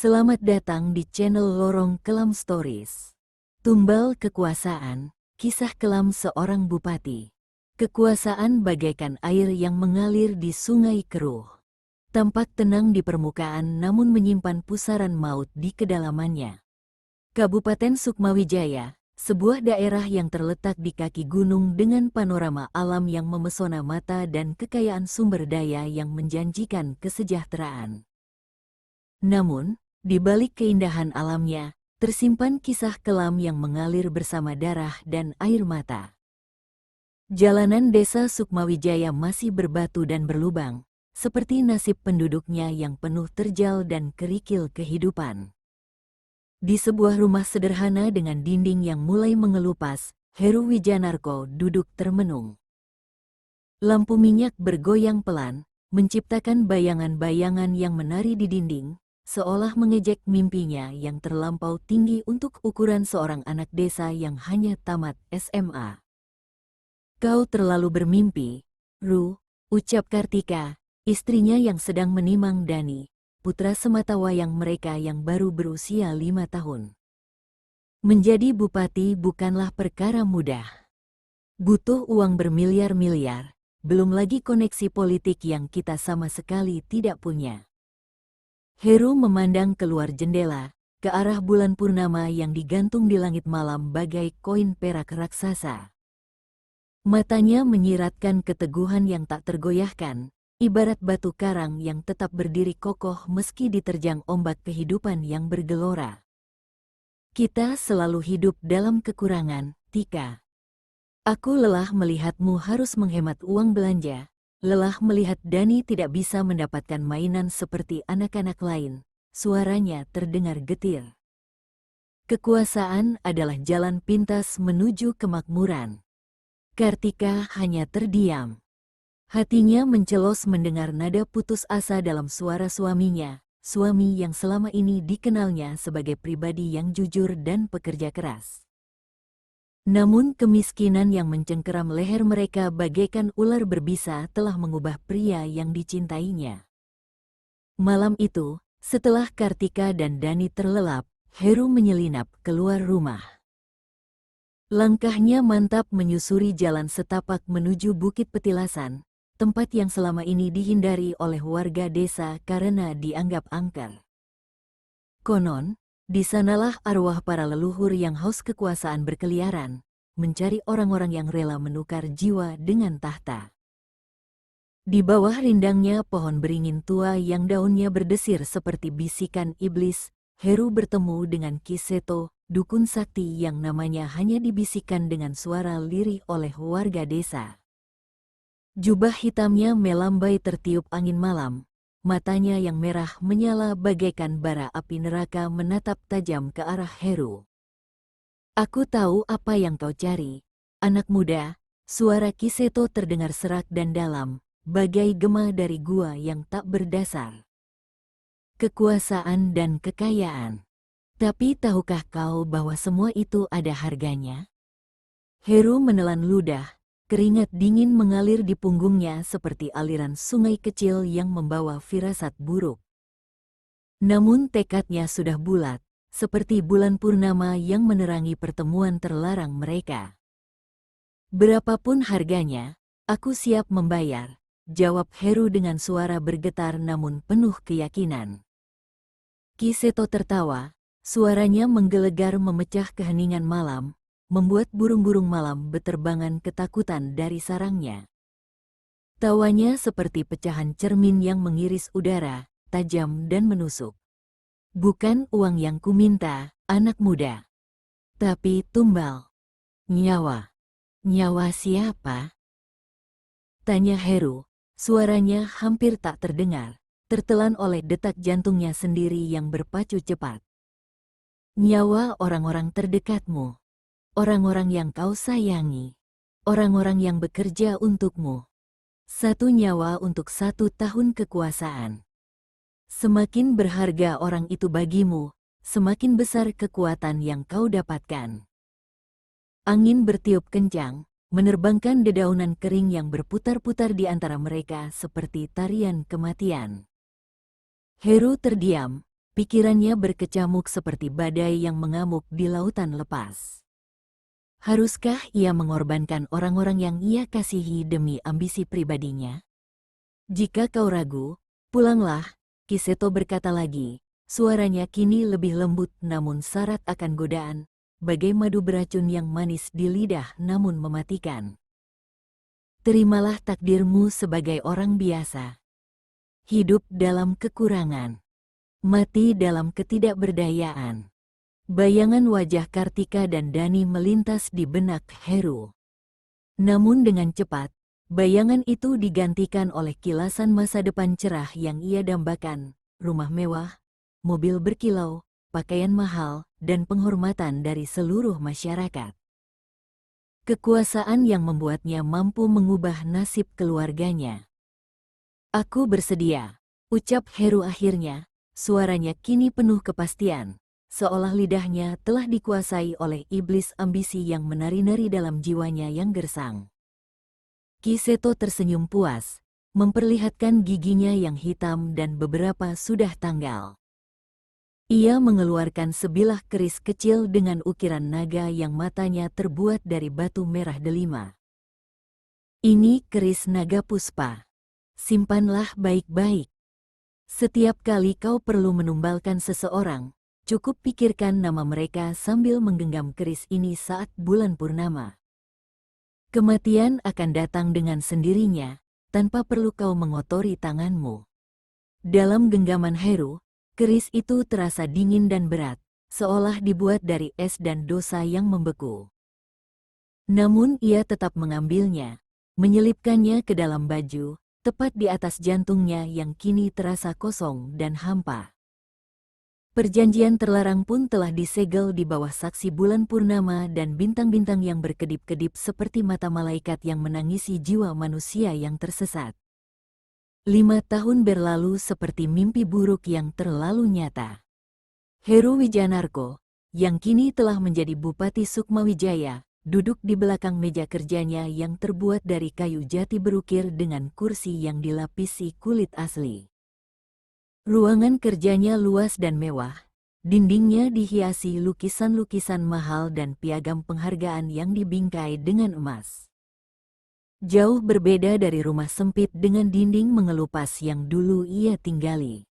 Selamat datang di channel Lorong Kelam Stories. Tumbal kekuasaan, kisah kelam seorang bupati. Kekuasaan bagaikan air yang mengalir di sungai keruh. Tampak tenang di permukaan namun menyimpan pusaran maut di kedalamannya. Kabupaten Sukmawijaya, sebuah daerah yang terletak di kaki gunung dengan panorama alam yang memesona mata dan kekayaan sumber daya yang menjanjikan kesejahteraan. Namun, di balik keindahan alamnya, tersimpan kisah kelam yang mengalir bersama darah dan air mata. Jalanan desa Sukmawijaya masih berbatu dan berlubang, seperti nasib penduduknya yang penuh terjal dan kerikil kehidupan. Di sebuah rumah sederhana dengan dinding yang mulai mengelupas, Heru Wijanarko duduk termenung. Lampu minyak bergoyang pelan, menciptakan bayangan-bayangan yang menari di dinding, seolah mengejek mimpinya yang terlampau tinggi untuk ukuran seorang anak desa yang hanya tamat SMA. "Kau terlalu bermimpi, Ru," ucap Kartika, istrinya yang sedang menimang Dani, putra sematawayang mereka yang baru berusia 5 tahun. Menjadi bupati bukanlah perkara mudah. Butuh uang bermiliar-miliar, belum lagi koneksi politik yang kita sama sekali tidak punya. Heru memandang keluar jendela, ke arah bulan purnama yang digantung di langit malam bagai koin perak raksasa. Matanya menyiratkan keteguhan yang tak tergoyahkan, ibarat batu karang yang tetap berdiri kokoh meski diterjang ombak kehidupan yang bergelora. "Kita selalu hidup dalam kekurangan, Tika. Aku lelah melihatmu harus menghemat uang belanja. Lelah melihat Dani tidak bisa mendapatkan mainan seperti anak-anak lain," suaranya terdengar getir. "Kekuasaan adalah jalan pintas menuju kemakmuran." Kartika hanya terdiam. Hatinya mencelos mendengar nada putus asa dalam suara suaminya, suami yang selama ini dikenalnya sebagai pribadi yang jujur dan pekerja keras. Namun kemiskinan yang mencengkeram leher mereka bagaikan ular berbisa telah mengubah pria yang dicintainya. Malam itu, setelah Kartika dan Dani terlelap, Heru menyelinap keluar rumah. Langkahnya mantap menyusuri jalan setapak menuju Bukit Petilasan, tempat yang selama ini dihindari oleh warga desa karena dianggap angker. Konon, di sanalah arwah para leluhur yang haus kekuasaan berkeliaran, mencari orang-orang yang rela menukar jiwa dengan tahta. Di bawah rindangnya pohon beringin tua yang daunnya berdesir seperti bisikan iblis, Heru bertemu dengan Ki Seto, dukun sakti yang namanya hanya dibisikkan dengan suara lirih oleh warga desa. Jubah hitamnya melambai tertiup angin malam. Matanya yang merah menyala bagaikan bara api neraka menatap tajam ke arah Heru. "Aku tahu apa yang kau cari, anak muda," suara Ki Seto terdengar serak dan dalam, bagai gema dari gua yang tak berdasar. "Kekuasaan dan kekayaan. Tapi tahukah kau bahwa semua itu ada harganya?" Heru menelan ludah. Keringat dingin mengalir di punggungnya seperti aliran sungai kecil yang membawa firasat buruk. Namun tekadnya sudah bulat, seperti bulan purnama yang menerangi pertemuan terlarang mereka. "Berapapun harganya, aku siap membayar," jawab Heru dengan suara bergetar namun penuh keyakinan. Ki Seto tertawa, suaranya menggelegar memecah keheningan malam, membuat burung-burung malam beterbangan ketakutan dari sarangnya. Tawanya seperti pecahan cermin yang mengiris udara, tajam dan menusuk. "Bukan uang yang kuminta, anak muda. Tapi tumbal. Nyawa." "Nyawa siapa?" tanya Heru, suaranya hampir tak terdengar, tertelan oleh detak jantungnya sendiri yang berpacu cepat. "Nyawa orang-orang terdekatmu. Orang-orang yang kau sayangi, orang-orang yang bekerja untukmu. 1 nyawa untuk 1 tahun kekuasaan. Semakin berharga orang itu bagimu, semakin besar kekuatan yang kau dapatkan." Angin bertiup kencang, menerbangkan dedaunan kering yang berputar-putar di antara mereka seperti tarian kematian. Heru terdiam, pikirannya berkecamuk seperti badai yang mengamuk di lautan lepas. Haruskah ia mengorbankan orang-orang yang ia kasihi demi ambisi pribadinya? Jika kau ragu, pulanglah, Kiseto berkata lagi. Suaranya kini lebih lembut namun syarat akan godaan, bagai madu beracun yang manis di lidah namun mematikan. Terimalah takdirmu sebagai orang biasa. Hidup dalam kekurangan. Mati dalam ketidakberdayaan. Bayangan wajah Kartika dan Dani melintas di benak Heru. Namun dengan cepat, bayangan itu digantikan oleh kilasan masa depan cerah yang ia dambakan, rumah mewah, mobil berkilau, pakaian mahal, dan penghormatan dari seluruh masyarakat. Kekuasaan yang membuatnya mampu mengubah nasib keluarganya. Aku bersedia, ucap Heru akhirnya, suaranya kini penuh kepastian, seolah lidahnya telah dikuasai oleh iblis ambisi yang menari-nari dalam jiwanya yang gersang. Kiseto tersenyum puas, memperlihatkan giginya yang hitam dan beberapa sudah tanggal. Ia mengeluarkan sebilah keris kecil dengan ukiran naga yang matanya terbuat dari batu merah delima. Ini keris naga puspa. Simpanlah baik-baik. Setiap kali kau perlu menumbalkan seseorang, cukup pikirkan nama mereka sambil menggenggam keris ini saat bulan purnama. Kematian akan datang dengan sendirinya, tanpa perlu kau mengotori tanganmu. Dalam genggaman Heru, keris itu terasa dingin dan berat, seolah dibuat dari es dan dosa yang membeku. Namun ia tetap mengambilnya, menyelipkannya ke dalam baju, tepat di atas jantungnya yang kini terasa kosong dan hampa. Perjanjian terlarang pun telah disegel di bawah saksi bulan purnama dan bintang-bintang yang berkedip-kedip seperti mata malaikat yang menangisi jiwa manusia yang tersesat. 5 tahun berlalu seperti mimpi buruk yang terlalu nyata. Heru Wijanarko, yang kini telah menjadi Bupati Sukmawijaya, duduk di belakang meja kerjanya yang terbuat dari kayu jati berukir dengan kursi yang dilapisi kulit asli. Ruangan kerjanya luas dan mewah, dindingnya dihiasi lukisan-lukisan mahal dan piagam penghargaan yang dibingkai dengan emas. Jauh berbeda dari rumah sempit dengan dinding mengelupas yang dulu ia tinggali.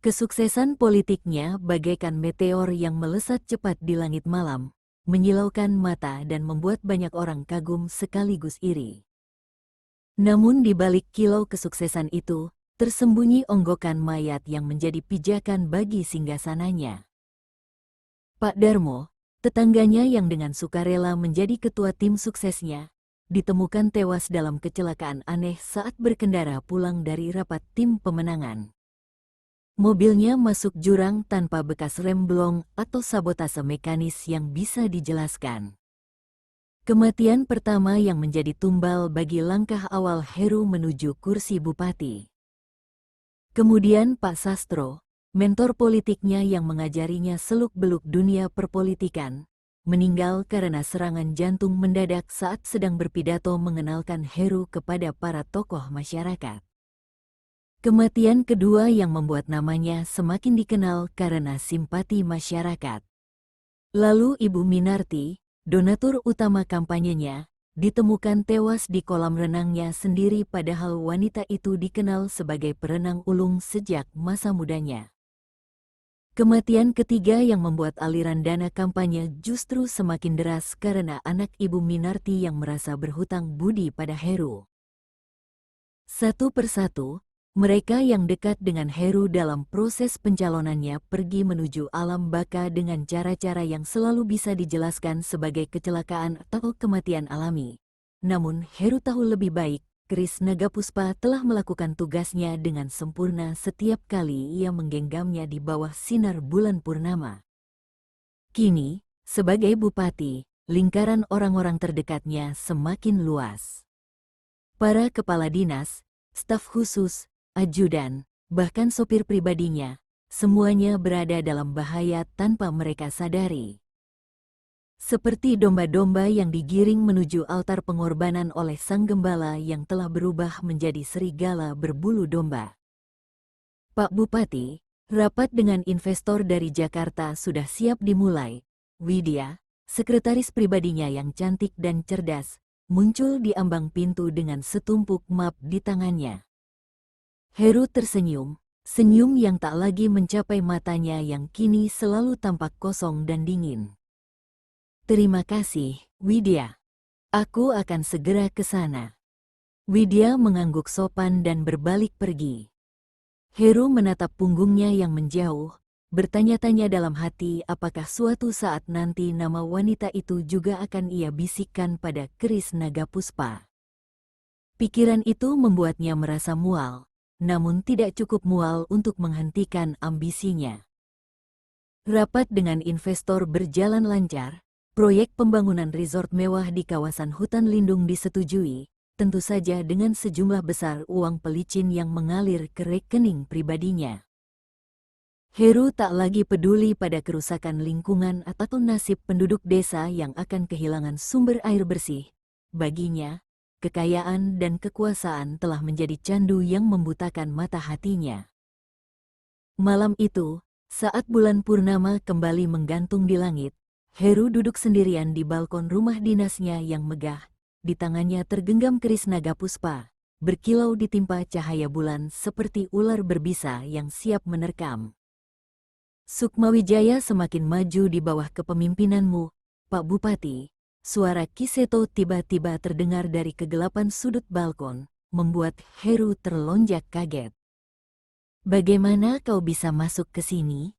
Kesuksesan politiknya bagaikan meteor yang melesat cepat di langit malam, menyilaukan mata dan membuat banyak orang kagum sekaligus iri. Namun di balik kilau kesuksesan itu, tersembunyi onggokan mayat yang menjadi pijakan bagi singgasananya. Pak Darmo, tetangganya yang dengan sukarela menjadi ketua tim suksesnya, ditemukan tewas dalam kecelakaan aneh saat berkendara pulang dari rapat tim pemenangan. Mobilnya masuk jurang tanpa bekas rem blong atau sabotase mekanis yang bisa dijelaskan. Kematian pertama yang menjadi tumbal bagi langkah awal Heru menuju kursi bupati. Kemudian Pak Sastro, mentor politiknya yang mengajarinya seluk-beluk dunia perpolitikan, meninggal karena serangan jantung mendadak saat sedang berpidato mengenalkan Heru kepada para tokoh masyarakat. Kematian kedua yang membuat namanya semakin dikenal karena simpati masyarakat. Lalu Ibu Minarti, donatur utama kampanyenya, ditemukan tewas di kolam renangnya sendiri padahal wanita itu dikenal sebagai perenang ulung sejak masa mudanya. Kematian ketiga yang membuat aliran dana kampanye justru semakin deras karena anak Ibu Minarti yang merasa berhutang budi pada Heru. Satu persatu, mereka yang dekat dengan Heru dalam proses pencalonannya pergi menuju alam baka dengan cara-cara yang selalu bisa dijelaskan sebagai kecelakaan atau kematian alami. Namun Heru tahu lebih baik, keris naga puspa telah melakukan tugasnya dengan sempurna setiap kali ia menggenggamnya di bawah sinar bulan purnama. Kini, sebagai bupati, lingkaran orang-orang terdekatnya semakin luas. Para kepala dinas, staf khusus, ajudan, bahkan sopir pribadinya, semuanya berada dalam bahaya tanpa mereka sadari. Seperti domba-domba yang digiring menuju altar pengorbanan oleh sang gembala yang telah berubah menjadi serigala berbulu domba. Pak Bupati, Rapat dengan investor dari Jakarta sudah siap dimulai. Widya, sekretaris pribadinya yang cantik dan cerdas, muncul di ambang pintu dengan setumpuk map di tangannya. Heru tersenyum, senyum yang tak lagi mencapai matanya yang kini selalu tampak kosong dan dingin. Terima kasih, Widya. Aku akan segera ke sana. Widya mengangguk sopan dan berbalik pergi. Heru menatap punggungnya yang menjauh, bertanya-tanya dalam hati apakah suatu saat nanti nama wanita itu juga akan ia bisikkan pada keris naga puspa. Pikiran itu membuatnya merasa mual, namun tidak cukup mual untuk menghentikan ambisinya. Rapat dengan investor berjalan lancar, proyek pembangunan resort mewah di kawasan hutan lindung disetujui, tentu saja dengan sejumlah besar uang pelicin yang mengalir ke rekening pribadinya. Heru tak lagi peduli pada kerusakan lingkungan atau nasib penduduk desa yang akan kehilangan sumber air bersih. Baginya, kekayaan dan kekuasaan telah menjadi candu yang membutakan mata hatinya. Malam itu, saat bulan purnama kembali menggantung di langit, Heru duduk sendirian di balkon rumah dinasnya yang megah. Di tangannya tergenggam keris naga puspa, berkilau ditimpa cahaya bulan seperti ular berbisa yang siap menerkam. Sukmawijaya semakin maju di bawah kepemimpinanmu, Pak Bupati. Suara Kiseto tiba-tiba terdengar dari kegelapan sudut balkon, membuat Heru terlonjak kaget. Bagaimana kau bisa masuk ke sini?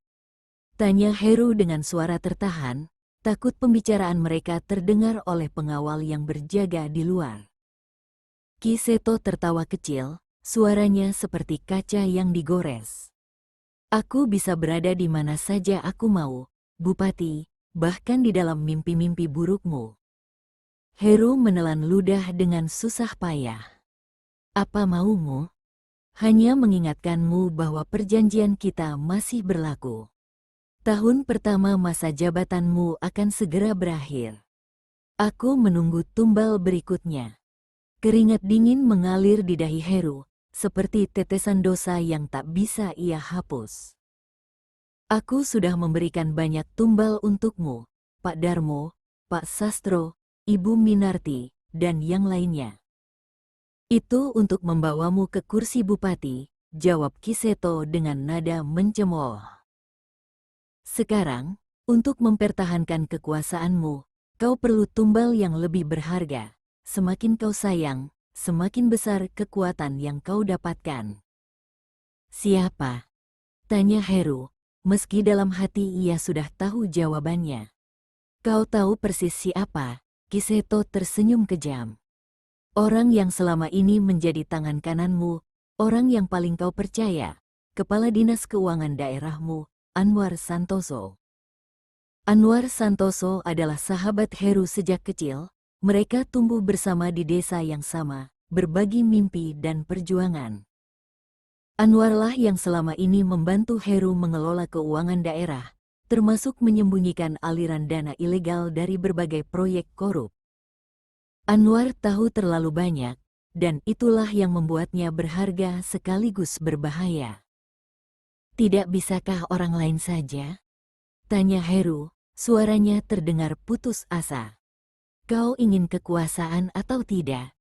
Tanya Heru dengan suara tertahan, takut pembicaraan mereka terdengar oleh pengawal yang berjaga di luar. Kiseto tertawa kecil, suaranya seperti kaca yang digores. Aku bisa berada di mana saja aku mau, Bupati, bahkan di dalam mimpi-mimpi burukmu. Heru menelan ludah dengan susah payah. Apa maumu? Hanya mengingatkanmu bahwa perjanjian kita masih berlaku. Tahun pertama masa jabatanmu akan segera berakhir. Aku menunggu tumbal berikutnya. Keringat dingin mengalir di dahi Heru, seperti tetesan dosa yang tak bisa ia hapus. Aku sudah memberikan banyak tumbal untukmu, Pak Darmo, Pak Sastro, Ibu Minarti, dan yang lainnya. Itu untuk membawamu ke kursi bupati, jawab Kiseto dengan nada mencemooh. Sekarang, untuk mempertahankan kekuasaanmu, kau perlu tumbal yang lebih berharga. Semakin kau sayang, semakin besar kekuatan yang kau dapatkan. Siapa? Tanya Heru, meski dalam hati ia sudah tahu jawabannya. Kau tahu persis siapa? Kiseto tersenyum kejam. Orang yang selama ini menjadi tangan kananmu, orang yang paling kau percaya, Kepala Dinas Keuangan daerahmu, Anwar Santoso. Anwar Santoso adalah sahabat Heru sejak kecil, mereka tumbuh bersama di desa yang sama, berbagi mimpi dan perjuangan. Anwarlah yang selama ini membantu Heru mengelola keuangan daerah, termasuk menyembunyikan aliran dana ilegal dari berbagai proyek korup. Anwar tahu terlalu banyak, dan itulah yang membuatnya berharga sekaligus berbahaya. Tidak bisakah orang lain saja? Tanya Heru, suaranya terdengar putus asa. Kau ingin kekuasaan atau tidak?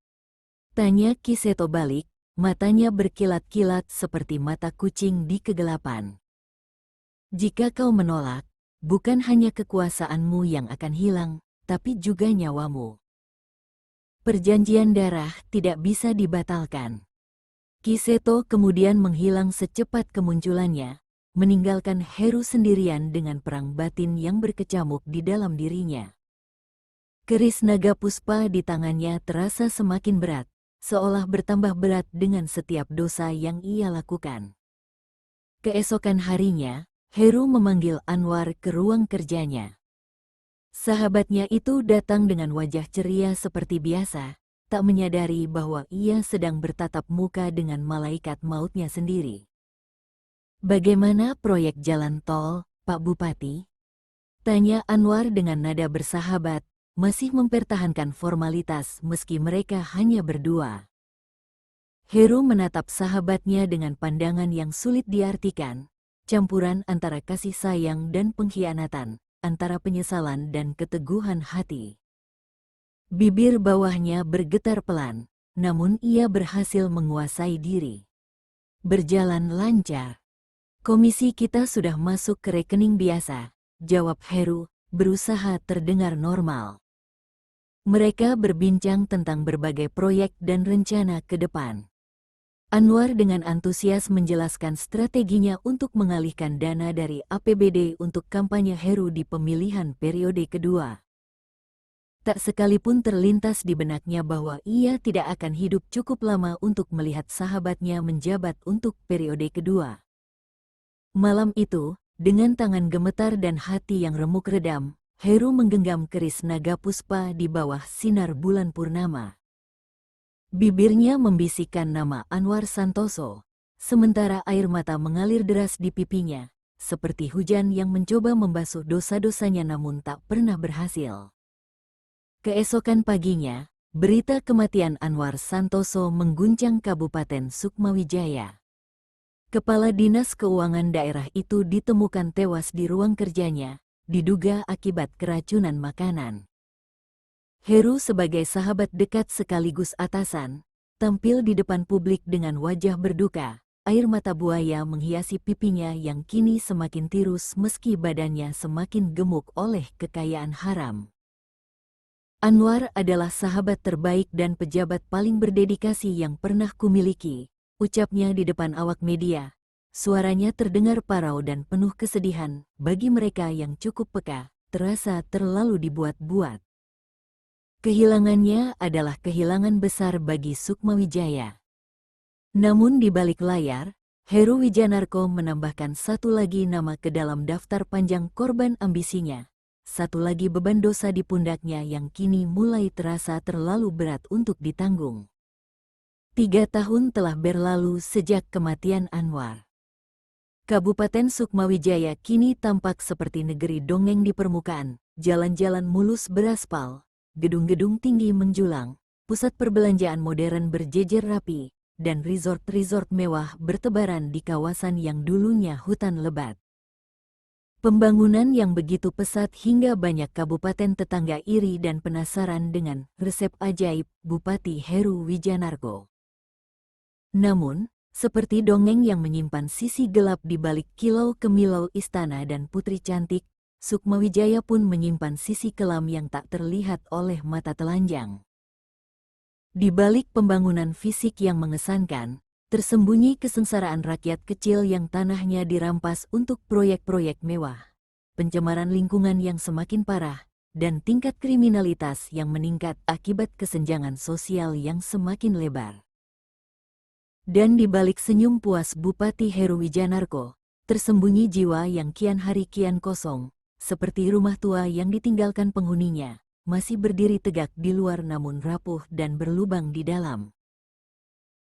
Tanya Kiseto balik, matanya berkilat-kilat seperti mata kucing di kegelapan. Jika kau menolak, bukan hanya kekuasaanmu yang akan hilang, tapi juga nyawamu. Perjanjian darah tidak bisa dibatalkan. Kiseto kemudian menghilang secepat kemunculannya, meninggalkan Heru sendirian dengan perang batin yang berkecamuk di dalam dirinya. Keris naga puspa di tangannya terasa semakin berat, seolah bertambah berat dengan setiap dosa yang ia lakukan. Keesokan harinya, Heru memanggil Anwar ke ruang kerjanya. Sahabatnya itu datang dengan wajah ceria seperti biasa, tak menyadari bahwa ia sedang bertatap muka dengan malaikat mautnya sendiri. Bagaimana proyek jalan tol, Pak Bupati? Tanya Anwar dengan nada bersahabat, masih mempertahankan formalitas meski mereka hanya berdua. Heru menatap sahabatnya dengan pandangan yang sulit diartikan, campuran antara kasih sayang dan pengkhianatan, antara penyesalan dan keteguhan hati. Bibir bawahnya bergetar pelan, namun ia berhasil menguasai diri. Berjalan lancar. Komisi kita sudah masuk ke rekening biasa, jawab Heru, berusaha terdengar normal. Mereka berbincang tentang berbagai proyek dan rencana ke depan. Anwar dengan antusias menjelaskan strateginya untuk mengalihkan dana dari APBD untuk kampanye Heru di pemilihan periode kedua. Tak sekalipun terlintas di benaknya bahwa ia tidak akan hidup cukup lama untuk melihat sahabatnya menjabat untuk periode kedua. Malam itu, dengan tangan gemetar dan hati yang remuk redam, Heru menggenggam keris naga puspa di bawah sinar bulan purnama. Bibirnya membisikkan nama Anwar Santoso, sementara air mata mengalir deras di pipinya, seperti hujan yang mencoba membasuh dosa-dosanya namun tak pernah berhasil. Keesokan paginya, berita kematian Anwar Santoso mengguncang Kabupaten Sukmawijaya. Kepala Dinas Keuangan daerah itu ditemukan tewas di ruang kerjanya, diduga akibat keracunan makanan. Heru sebagai sahabat dekat sekaligus atasan, tampil di depan publik dengan wajah berduka, air mata buaya menghiasi pipinya yang kini semakin tirus meski badannya semakin gemuk oleh kekayaan haram. Anwar adalah sahabat terbaik dan pejabat paling berdedikasi yang pernah kumiliki, ucapnya di depan awak media. Suaranya terdengar parau dan penuh kesedihan, bagi mereka yang cukup peka, terasa terlalu dibuat-buat. Kehilangannya adalah kehilangan besar bagi Sukmawijaya. Namun di balik layar, Heru Wijanarko menambahkan satu lagi nama ke dalam daftar panjang korban ambisinya. Satu lagi beban dosa di pundaknya yang kini mulai terasa terlalu berat untuk ditanggung. 3 tahun telah berlalu sejak kematian Anwar. Kabupaten Sukmawijaya kini tampak seperti negeri dongeng di permukaan, jalan-jalan mulus beraspal, gedung-gedung tinggi menjulang, pusat perbelanjaan modern berjejer rapi, dan resort-resort mewah bertebaran di kawasan yang dulunya hutan lebat. Pembangunan yang begitu pesat hingga banyak kabupaten tetangga iri dan penasaran dengan resep ajaib Bupati Heru Wijanarko. Namun, seperti dongeng yang menyimpan sisi gelap di balik kilau kemilau istana dan putri cantik, Sukmawijaya pun menyimpan sisi kelam yang tak terlihat oleh mata telanjang. Di balik pembangunan fisik yang mengesankan, tersembunyi kesengsaraan rakyat kecil yang tanahnya dirampas untuk proyek-proyek mewah, pencemaran lingkungan yang semakin parah, dan tingkat kriminalitas yang meningkat akibat kesenjangan sosial yang semakin lebar. Dan di balik senyum puas Bupati Heru Wijanarko, tersembunyi jiwa yang kian hari kian kosong, seperti rumah tua yang ditinggalkan penghuninya, masih berdiri tegak di luar namun rapuh dan berlubang di dalam.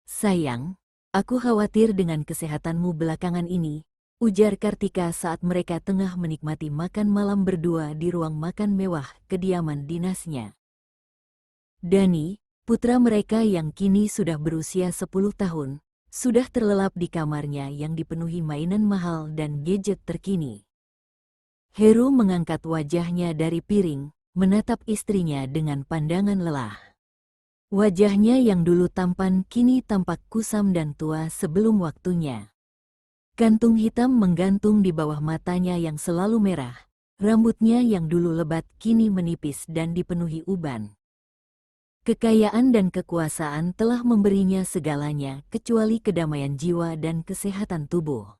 Sayang, aku khawatir dengan kesehatanmu belakangan ini, ujar Kartika saat mereka tengah menikmati makan malam berdua di ruang makan mewah kediaman dinasnya. Dani, putra mereka yang kini sudah berusia 10 tahun, sudah terlelap di kamarnya yang dipenuhi mainan mahal dan gadget terkini. Heru mengangkat wajahnya dari piring, menatap istrinya dengan pandangan lelah. Wajahnya yang dulu tampan kini tampak kusam dan tua sebelum waktunya. Kantung hitam menggantung di bawah matanya yang selalu merah, rambutnya yang dulu lebat kini menipis dan dipenuhi uban. Kekayaan dan kekuasaan telah memberinya segalanya kecuali kedamaian jiwa dan kesehatan tubuh.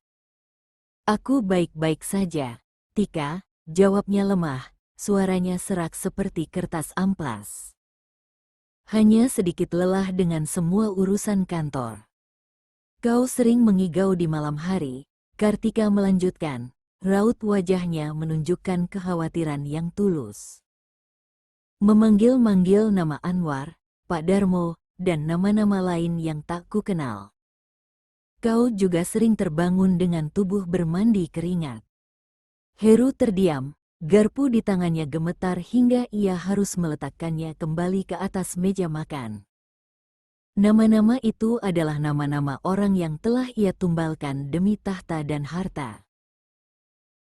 Aku baik-baik saja, Tika, jawabnya lemah, suaranya serak seperti kertas amplas. Hanya sedikit lelah dengan semua urusan kantor. Kau sering mengigau di malam hari, Kartika melanjutkan, raut wajahnya menunjukkan kekhawatiran yang tulus. Memanggil-manggil nama Anwar, Pak Darmo, dan nama-nama lain yang tak ku kenal. Kau juga sering terbangun dengan tubuh bermandi keringat. Heru terdiam. Garpu di tangannya gemetar hingga ia harus meletakkannya kembali ke atas meja makan. Nama-nama itu adalah nama-nama orang yang telah ia tumbalkan demi tahta dan harta.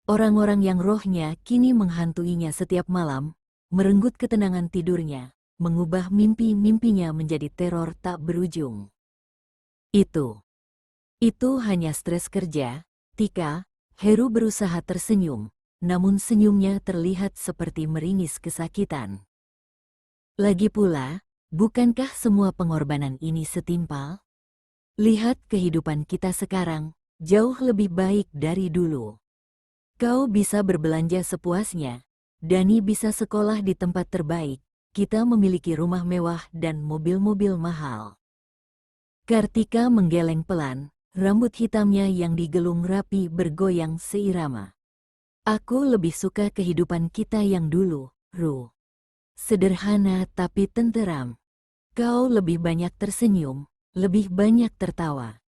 Orang-orang yang rohnya kini menghantuinya setiap malam, merenggut ketenangan tidurnya, mengubah mimpi-mimpinya menjadi teror tak berujung. Itu hanya stres kerja. Tika, Heru berusaha tersenyum, namun senyumnya terlihat seperti meringis kesakitan. Lagi pula, bukankah semua pengorbanan ini setimpal? Lihat kehidupan kita sekarang, jauh lebih baik dari dulu. Kau bisa berbelanja sepuasnya, Dani bisa sekolah di tempat terbaik, kita memiliki rumah mewah dan mobil-mobil mahal. Kartika menggeleng pelan, rambut hitamnya yang digelung rapi bergoyang seirama. Aku lebih suka kehidupan kita yang dulu, Ru. Sederhana tapi tenteram. Kau lebih banyak tersenyum, lebih banyak tertawa.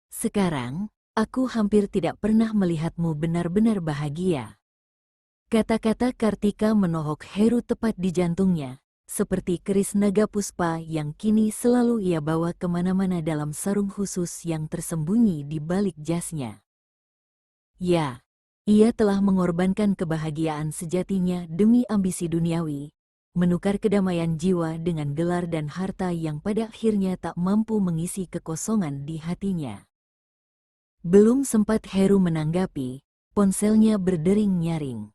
Sekarang, aku hampir tidak pernah melihatmu benar-benar bahagia. Kata-kata Kartika menohok Heru tepat di jantungnya, seperti keris naga puspa yang kini selalu ia bawa kemana-mana dalam sarung khusus yang tersembunyi di balik jasnya. Ya, ia telah mengorbankan kebahagiaan sejatinya demi ambisi duniawi, menukar kedamaian jiwa dengan gelar dan harta yang pada akhirnya tak mampu mengisi kekosongan di hatinya. Belum sempat Heru menanggapi, ponselnya berdering nyaring.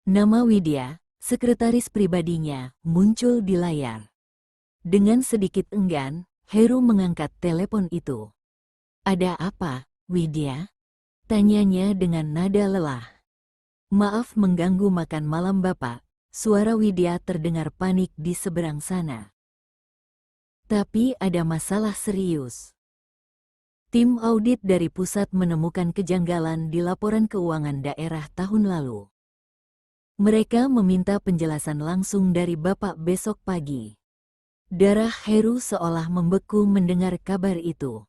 Nama Widya, sekretaris pribadinya, muncul di layar. Dengan sedikit enggan, Heru mengangkat telepon itu. "Ada apa, Widya?" tanyanya dengan nada lelah. "Maaf mengganggu makan malam Bapak," suara Widya terdengar panik di seberang sana. "Tapi ada masalah serius." Tim audit dari pusat menemukan kejanggalan di laporan keuangan daerah tahun lalu. Mereka meminta penjelasan langsung dari Bapak besok pagi. Darah Heru seolah membeku mendengar kabar itu.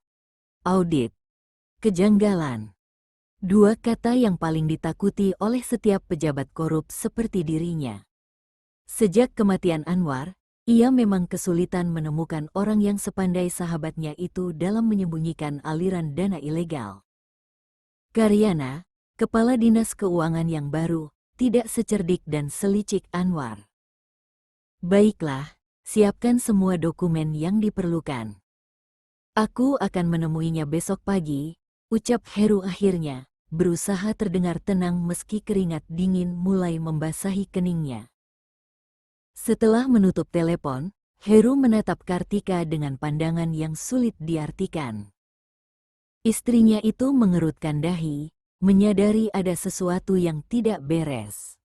Audit. Kejanggalan. Dua kata yang paling ditakuti oleh setiap pejabat korup seperti dirinya. Sejak kematian Anwar, ia memang kesulitan menemukan orang yang sepandai sahabatnya itu dalam menyembunyikan aliran dana ilegal. Karyana, kepala dinas keuangan yang baru, tidak secerdik dan selicik Anwar. "Baiklah, siapkan semua dokumen yang diperlukan. Aku akan menemuinya besok pagi," ucap Heru akhirnya, berusaha terdengar tenang meski keringat dingin mulai membasahi keningnya. Setelah menutup telepon, Heru menatap Kartika dengan pandangan yang sulit diartikan. Istrinya itu mengerutkan dahi, menyadari ada sesuatu yang tidak beres.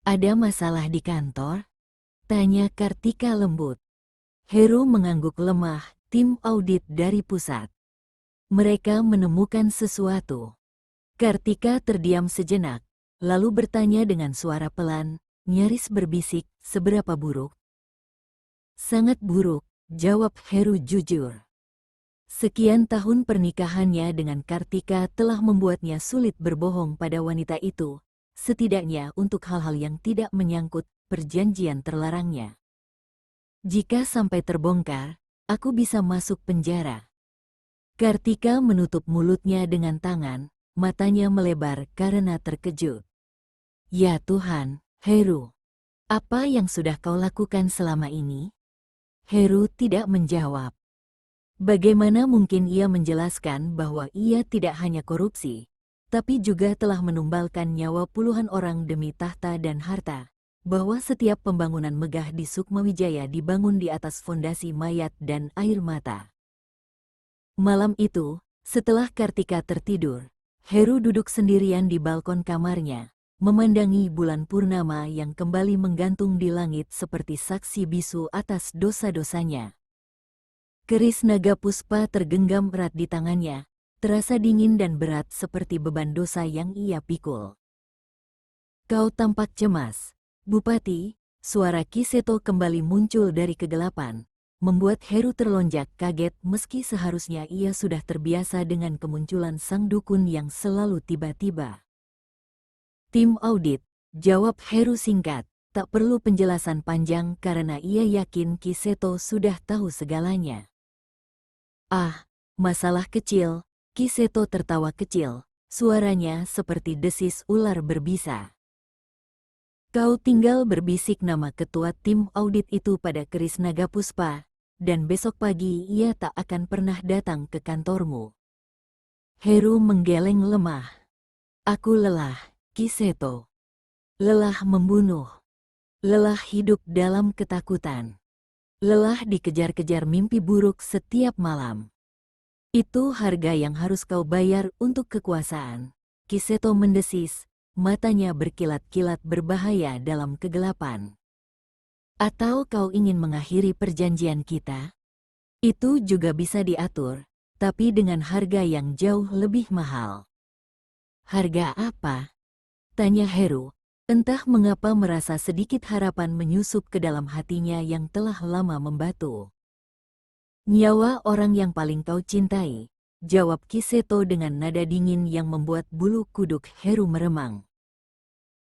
"Ada masalah di kantor?" tanya Kartika lembut. Heru mengangguk lemah, tim audit dari pusat. "Mereka menemukan sesuatu." Kartika terdiam sejenak, lalu bertanya dengan suara pelan, nyaris berbisik, "Seberapa buruk?" "Sangat buruk," jawab Heru jujur. Sekian tahun pernikahannya dengan Kartika telah membuatnya sulit berbohong pada wanita itu, setidaknya untuk hal-hal yang tidak menyangkut perjanjian terlarangnya. "Jika sampai terbongkar, aku bisa masuk penjara." Kartika menutup mulutnya dengan tangan, matanya melebar karena terkejut. "Ya Tuhan, Heru, apa yang sudah kau lakukan selama ini?" Heru tidak menjawab. Bagaimana mungkin ia menjelaskan bahwa ia tidak hanya korupsi, tapi juga telah menumbalkan nyawa puluhan orang demi tahta dan harta, bahwa setiap pembangunan megah di Sukmawijaya dibangun di atas fondasi mayat dan air mata. Malam itu, setelah Kartika tertidur, Heru duduk sendirian di balkon kamarnya, memandangi bulan purnama yang kembali menggantung di langit seperti saksi bisu atas dosa-dosanya. Keris naga puspa tergenggam erat di tangannya, terasa dingin dan berat seperti beban dosa yang ia pikul. "Kau tampak cemas, Bupati," suara Kiseto kembali muncul dari kegelapan, membuat Heru terlonjak kaget meski seharusnya ia sudah terbiasa dengan kemunculan sang dukun yang selalu tiba-tiba. "Tim audit," jawab Heru singkat, tak perlu penjelasan panjang karena ia yakin Kiseto sudah tahu segalanya. Ah, masalah kecil, Kiseto tertawa kecil, suaranya seperti desis ular berbisa. Kau tinggal berbisik nama ketua tim audit itu pada keris Nagapuspa, dan besok pagi ia tak akan pernah datang ke kantormu. Heru menggeleng lemah. Aku lelah, Kiseto. Lelah membunuh. Lelah hidup dalam ketakutan. Lelah dikejar-kejar mimpi buruk setiap malam. Itu harga yang harus kau bayar untuk kekuasaan. Kiseto mendesis, matanya berkilat-kilat berbahaya dalam kegelapan. Atau kau ingin mengakhiri perjanjian kita? Itu juga bisa diatur, tapi dengan harga yang jauh lebih mahal. Harga apa? Tanya Heru, entah mengapa merasa sedikit harapan menyusup ke dalam hatinya yang telah lama membatu. Nyawa orang yang paling kau cintai, jawab Kiseto dengan nada dingin yang membuat bulu kuduk Heru meremang.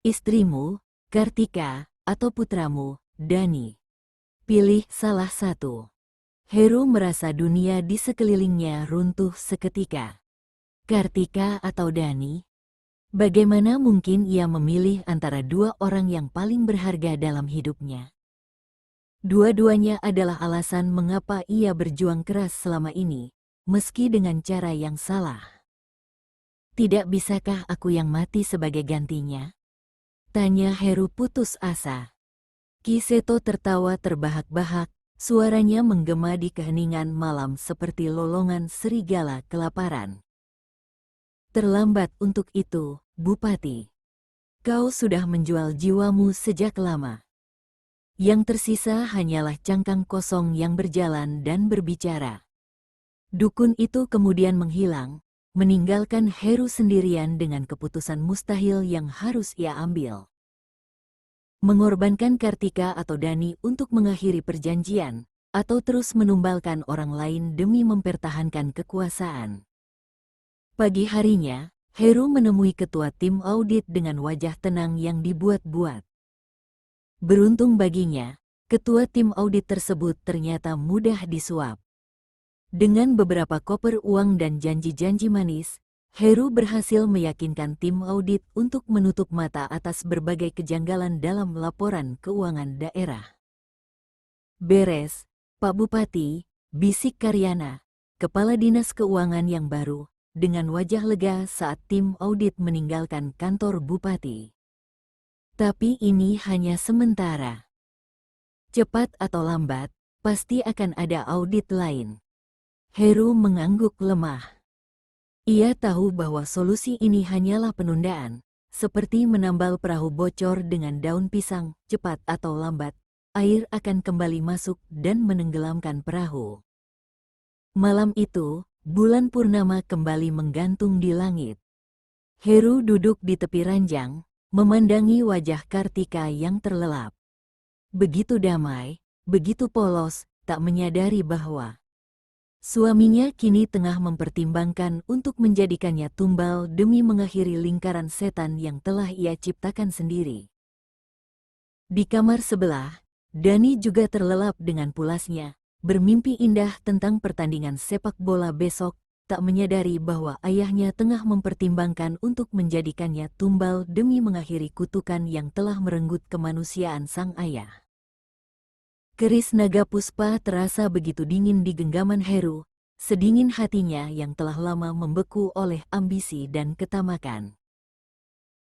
Istrimu, Kartika, atau putramu, Dani. Pilih salah satu. Heru merasa dunia di sekelilingnya runtuh seketika. Kartika atau Dani? Bagaimana mungkin ia memilih antara dua orang yang paling berharga dalam hidupnya? Dua-duanya adalah alasan mengapa ia berjuang keras selama ini, meski dengan cara yang salah. Tidak bisakah aku yang mati sebagai gantinya? Tanya Heru putus asa. Kiseto tertawa terbahak-bahak, suaranya menggema di keheningan malam seperti lolongan serigala kelaparan. Terlambat untuk itu, Bupati. Kau sudah menjual jiwamu sejak lama. Yang tersisa hanyalah cangkang kosong yang berjalan dan berbicara. Dukun itu kemudian menghilang, meninggalkan Heru sendirian dengan keputusan mustahil yang harus ia ambil. Mengorbankan Kartika atau Dani untuk mengakhiri perjanjian, atau terus menumbalkan orang lain demi mempertahankan kekuasaan. Pagi harinya, Heru menemui ketua tim audit dengan wajah tenang yang dibuat-buat. Beruntung baginya, ketua tim audit tersebut ternyata mudah disuap. Dengan beberapa koper uang dan janji-janji manis, Heru berhasil meyakinkan tim audit untuk menutup mata atas berbagai kejanggalan dalam laporan keuangan daerah. Beres, Pak Bupati, bisik Karyana, kepala dinas keuangan yang baru, dengan wajah lega saat tim audit meninggalkan kantor Bupati. Tapi ini hanya sementara. Cepat atau lambat, pasti akan ada audit lain. Heru mengangguk lemah. Ia tahu bahwa solusi ini hanyalah penundaan, seperti menambal perahu bocor dengan daun pisang, cepat atau lambat, air akan kembali masuk dan menenggelamkan perahu. Malam itu, bulan purnama kembali menggantung di langit. Heru duduk di tepi ranjang, memandangi wajah Kartika yang terlelap. Begitu damai, begitu polos, tak menyadari bahwa suaminya kini tengah mempertimbangkan untuk menjadikannya tumbal demi mengakhiri lingkaran setan yang telah ia ciptakan sendiri. Di kamar sebelah, Dani juga terlelap dengan pulasnya, bermimpi indah tentang pertandingan sepak bola besok, tak menyadari bahwa ayahnya tengah mempertimbangkan untuk menjadikannya tumbal demi mengakhiri kutukan yang telah merenggut kemanusiaan sang ayah. Keris Nagapuspa terasa begitu dingin di genggaman Heru, sedingin hatinya yang telah lama membeku oleh ambisi dan ketamakan.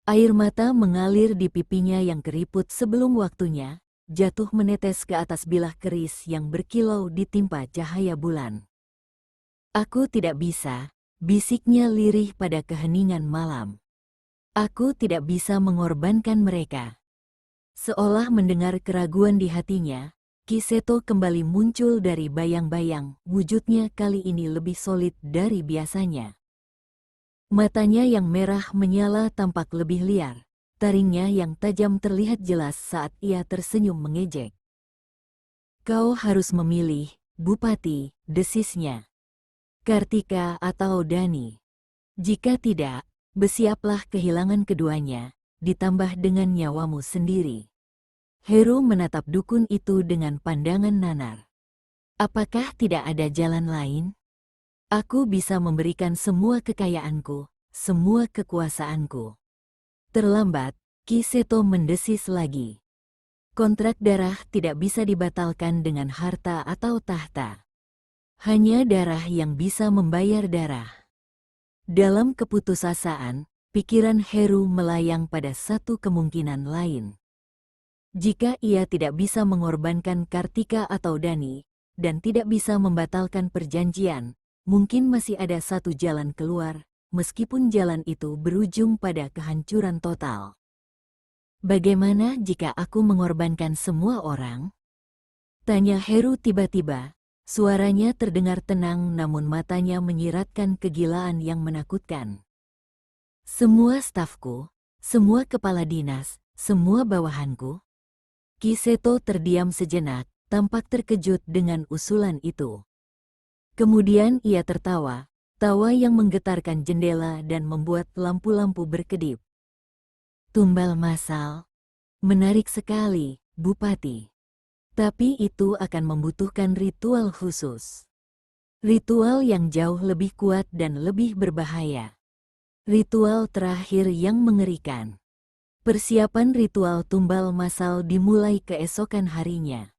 Air mata mengalir di pipinya yang keriput sebelum waktunya, jatuh menetes ke atas bilah keris yang berkilau ditimpa cahaya bulan. Aku tidak bisa, bisiknya lirih pada keheningan malam. Aku tidak bisa mengorbankan mereka. Seolah mendengar keraguan di hatinya, Kiseto kembali muncul dari bayang-bayang, wujudnya kali ini lebih solid dari biasanya. Matanya yang merah menyala tampak lebih liar, taringnya yang tajam terlihat jelas saat ia tersenyum mengejek. Kau harus memilih, Bupati, desisnya. Kartika atau Dani. Jika tidak, bersiaplah kehilangan keduanya, ditambah dengan nyawamu sendiri. Heru menatap dukun itu dengan pandangan nanar. Apakah tidak ada jalan lain? Aku bisa memberikan semua kekayaanku, semua kekuasaanku. Terlambat, Ki Seto mendesis lagi. Kontrak darah tidak bisa dibatalkan dengan harta atau tahta. Hanya darah yang bisa membayar darah. Dalam keputusasaan, pikiran Heru melayang pada satu kemungkinan lain. Jika ia tidak bisa mengorbankan Kartika atau Dani, dan tidak bisa membatalkan perjanjian, mungkin masih ada satu jalan keluar, meskipun jalan itu berujung pada kehancuran total. Bagaimana jika aku mengorbankan semua orang? Tanya Heru tiba-tiba. Suaranya terdengar tenang namun matanya menyiratkan kegilaan yang menakutkan. Semua stafku, semua kepala dinas, semua bawahanku. Ki Seto terdiam sejenak, tampak terkejut dengan usulan itu. Kemudian ia tertawa, tawa yang menggetarkan jendela dan membuat lampu-lampu berkedip. Tumbal massal. Menarik sekali, Bupati. Tapi itu akan membutuhkan ritual khusus. Ritual yang jauh lebih kuat dan lebih berbahaya. Ritual terakhir yang mengerikan. Persiapan ritual tumbal massal dimulai keesokan harinya.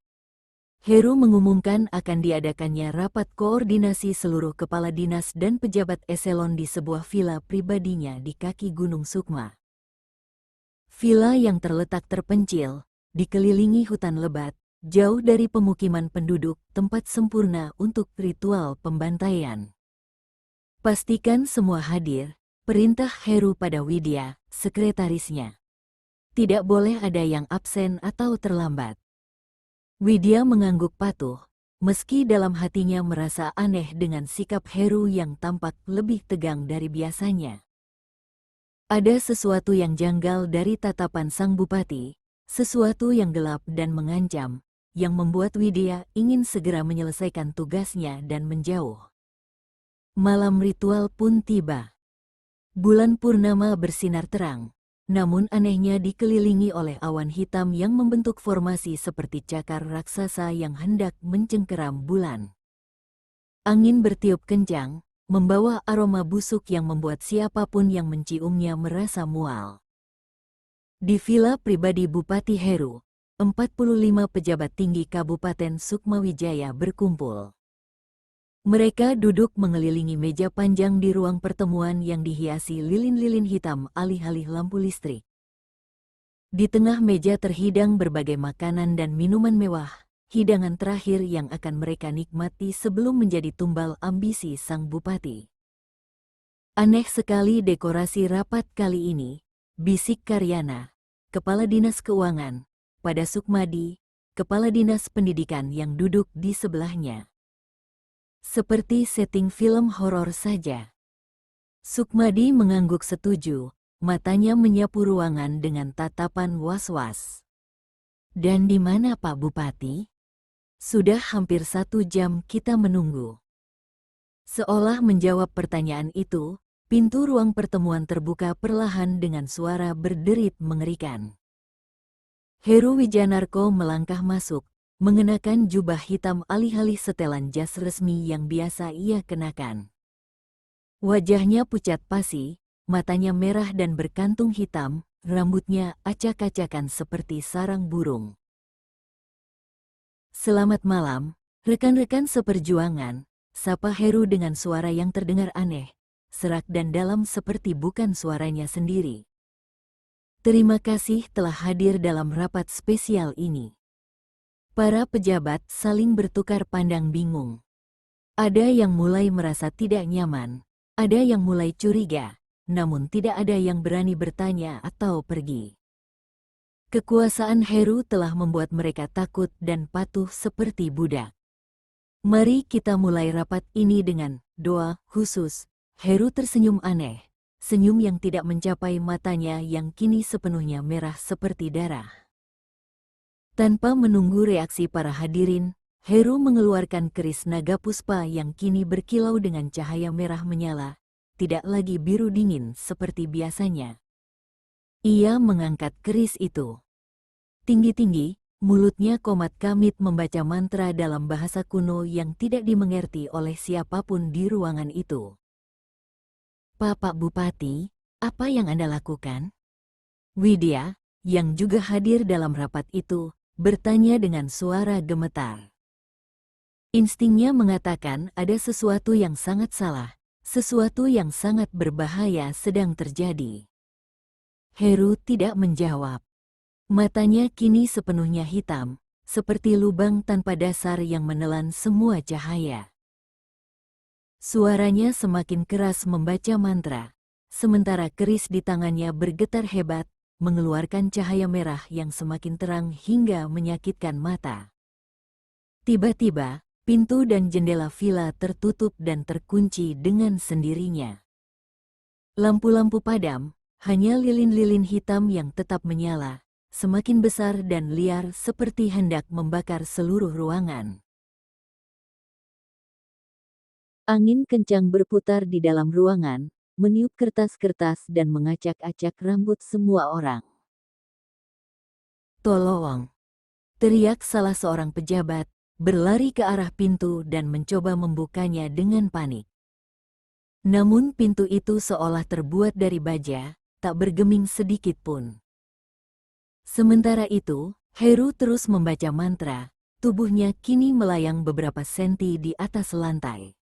Heru mengumumkan akan diadakannya rapat koordinasi seluruh kepala dinas dan pejabat eselon di sebuah villa pribadinya di kaki Gunung Sukma. Villa yang terletak terpencil, dikelilingi hutan lebat, jauh dari pemukiman penduduk, tempat sempurna untuk ritual pembantaian. Pastikan semua hadir, perintah Heru pada Widya, sekretarisnya. Tidak boleh ada yang absen atau terlambat. Widya mengangguk patuh, meski dalam hatinya merasa aneh dengan sikap Heru yang tampak lebih tegang dari biasanya. Ada sesuatu yang janggal dari tatapan sang bupati, sesuatu yang gelap dan mengancam, yang membuat Widya ingin segera menyelesaikan tugasnya dan menjauh. Malam ritual pun tiba. Bulan purnama bersinar terang, namun anehnya dikelilingi oleh awan hitam yang membentuk formasi seperti cakar raksasa yang hendak mencengkeram bulan. Angin bertiup kencang, membawa aroma busuk yang membuat siapapun yang menciumnya merasa mual. Di villa pribadi Bupati Heru, 45 pejabat tinggi Kabupaten Sukmawijaya berkumpul. Mereka duduk mengelilingi meja panjang di ruang pertemuan yang dihiasi lilin-lilin hitam alih-alih lampu listrik. Di tengah meja terhidang berbagai makanan dan minuman mewah, hidangan terakhir yang akan mereka nikmati sebelum menjadi tumbal ambisi sang bupati. Aneh sekali dekorasi rapat kali ini, bisik Karyana, Kepala Dinas Keuangan, pada Sukmadi, Kepala Dinas Pendidikan yang duduk di sebelahnya. Seperti setting film horor saja. Sukmadi mengangguk setuju, matanya menyapu ruangan dengan tatapan was-was. Dan di mana Pak Bupati? Sudah hampir 1 jam kita menunggu. Seolah menjawab pertanyaan itu, pintu ruang pertemuan terbuka perlahan dengan suara berderit mengerikan. Heru Wijanarko melangkah masuk, mengenakan jubah hitam alih-alih setelan jas resmi yang biasa ia kenakan. Wajahnya pucat pasi, matanya merah dan berkantung hitam, rambutnya acak-acakan seperti sarang burung. Selamat malam, rekan-rekan seperjuangan, sapa Heru dengan suara yang terdengar aneh, serak dan dalam seperti bukan suaranya sendiri. Terima kasih telah hadir dalam rapat spesial ini. Para pejabat saling bertukar pandang bingung. Ada yang mulai merasa tidak nyaman, ada yang mulai curiga, namun tidak ada yang berani bertanya atau pergi. Kekuasaan Heru telah membuat mereka takut dan patuh seperti budak. Mari kita mulai rapat ini dengan doa khusus. Heru tersenyum aneh, senyum yang tidak mencapai matanya yang kini sepenuhnya merah seperti darah. Tanpa menunggu reaksi para hadirin, Heru mengeluarkan keris naga puspa yang kini berkilau dengan cahaya merah menyala, tidak lagi biru dingin seperti biasanya. Ia mengangkat keris itu. Tinggi-tinggi, Mulutnya komat kamit membaca mantra dalam bahasa kuno yang tidak dimengerti oleh siapapun di ruangan itu. "Pak Bupati, apa yang Anda lakukan?" Widya, yang juga hadir dalam rapat itu, bertanya dengan suara gemetar. Instingnya mengatakan ada sesuatu yang sangat salah, sesuatu yang sangat berbahaya sedang terjadi. Heru tidak menjawab. Matanya kini sepenuhnya hitam, seperti lubang tanpa dasar yang menelan semua cahaya. Suaranya semakin keras membaca mantra, sementara keris di tangannya bergetar hebat, mengeluarkan cahaya merah yang semakin terang hingga menyakitkan mata. Tiba-tiba, pintu dan jendela villa tertutup dan terkunci dengan sendirinya. Lampu-lampu padam, hanya lilin-lilin hitam yang tetap menyala, semakin besar dan liar seperti hendak membakar seluruh ruangan. Angin kencang berputar di dalam ruangan, meniup kertas-kertas dan mengacak-acak rambut semua orang. "Tolong!" teriak salah seorang pejabat, berlari ke arah pintu dan mencoba membukanya dengan panik. Namun pintu itu seolah terbuat dari baja, tak bergeming sedikit pun. Sementara itu, Heru terus membaca mantra, tubuhnya kini melayang beberapa senti di atas lantai.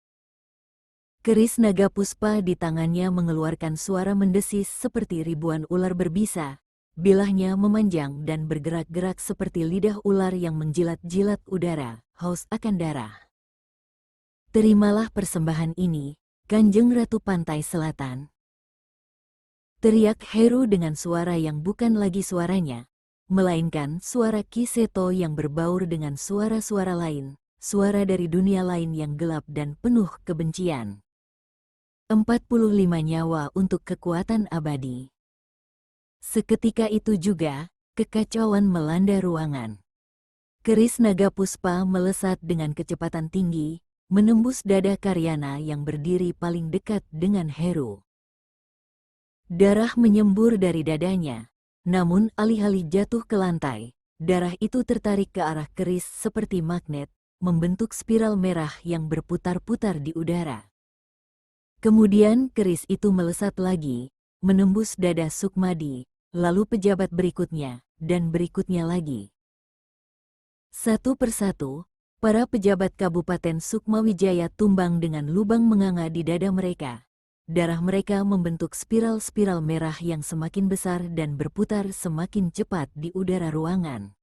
Keris naga puspa di tangannya mengeluarkan suara mendesis seperti ribuan ular berbisa, bilahnya memanjang dan bergerak-gerak seperti lidah ular yang menjilat-jilat udara, haus akan darah. "Terimalah persembahan ini, Kanjeng Ratu Pantai Selatan," teriak Heru dengan suara yang bukan lagi suaranya, melainkan suara Ki Seto yang berbaur dengan suara-suara lain, suara dari dunia lain yang gelap dan penuh kebencian. 45 nyawa untuk kekuatan abadi. Seketika itu juga, kekacauan melanda ruangan. Keris naga puspa melesat dengan kecepatan tinggi, menembus dada Karyana yang berdiri paling dekat dengan Heru. Darah menyembur dari dadanya, namun alih-alih jatuh ke lantai, darah itu tertarik ke arah keris seperti magnet, membentuk spiral merah yang berputar-putar di udara. Kemudian keris itu melesat lagi, menembus dada Sukmadi, lalu pejabat berikutnya, dan berikutnya lagi. Satu persatu, para pejabat Kabupaten Sukmawijaya tumbang dengan lubang menganga di dada mereka. Darah mereka membentuk spiral-spiral merah yang semakin besar dan berputar semakin cepat di udara ruangan.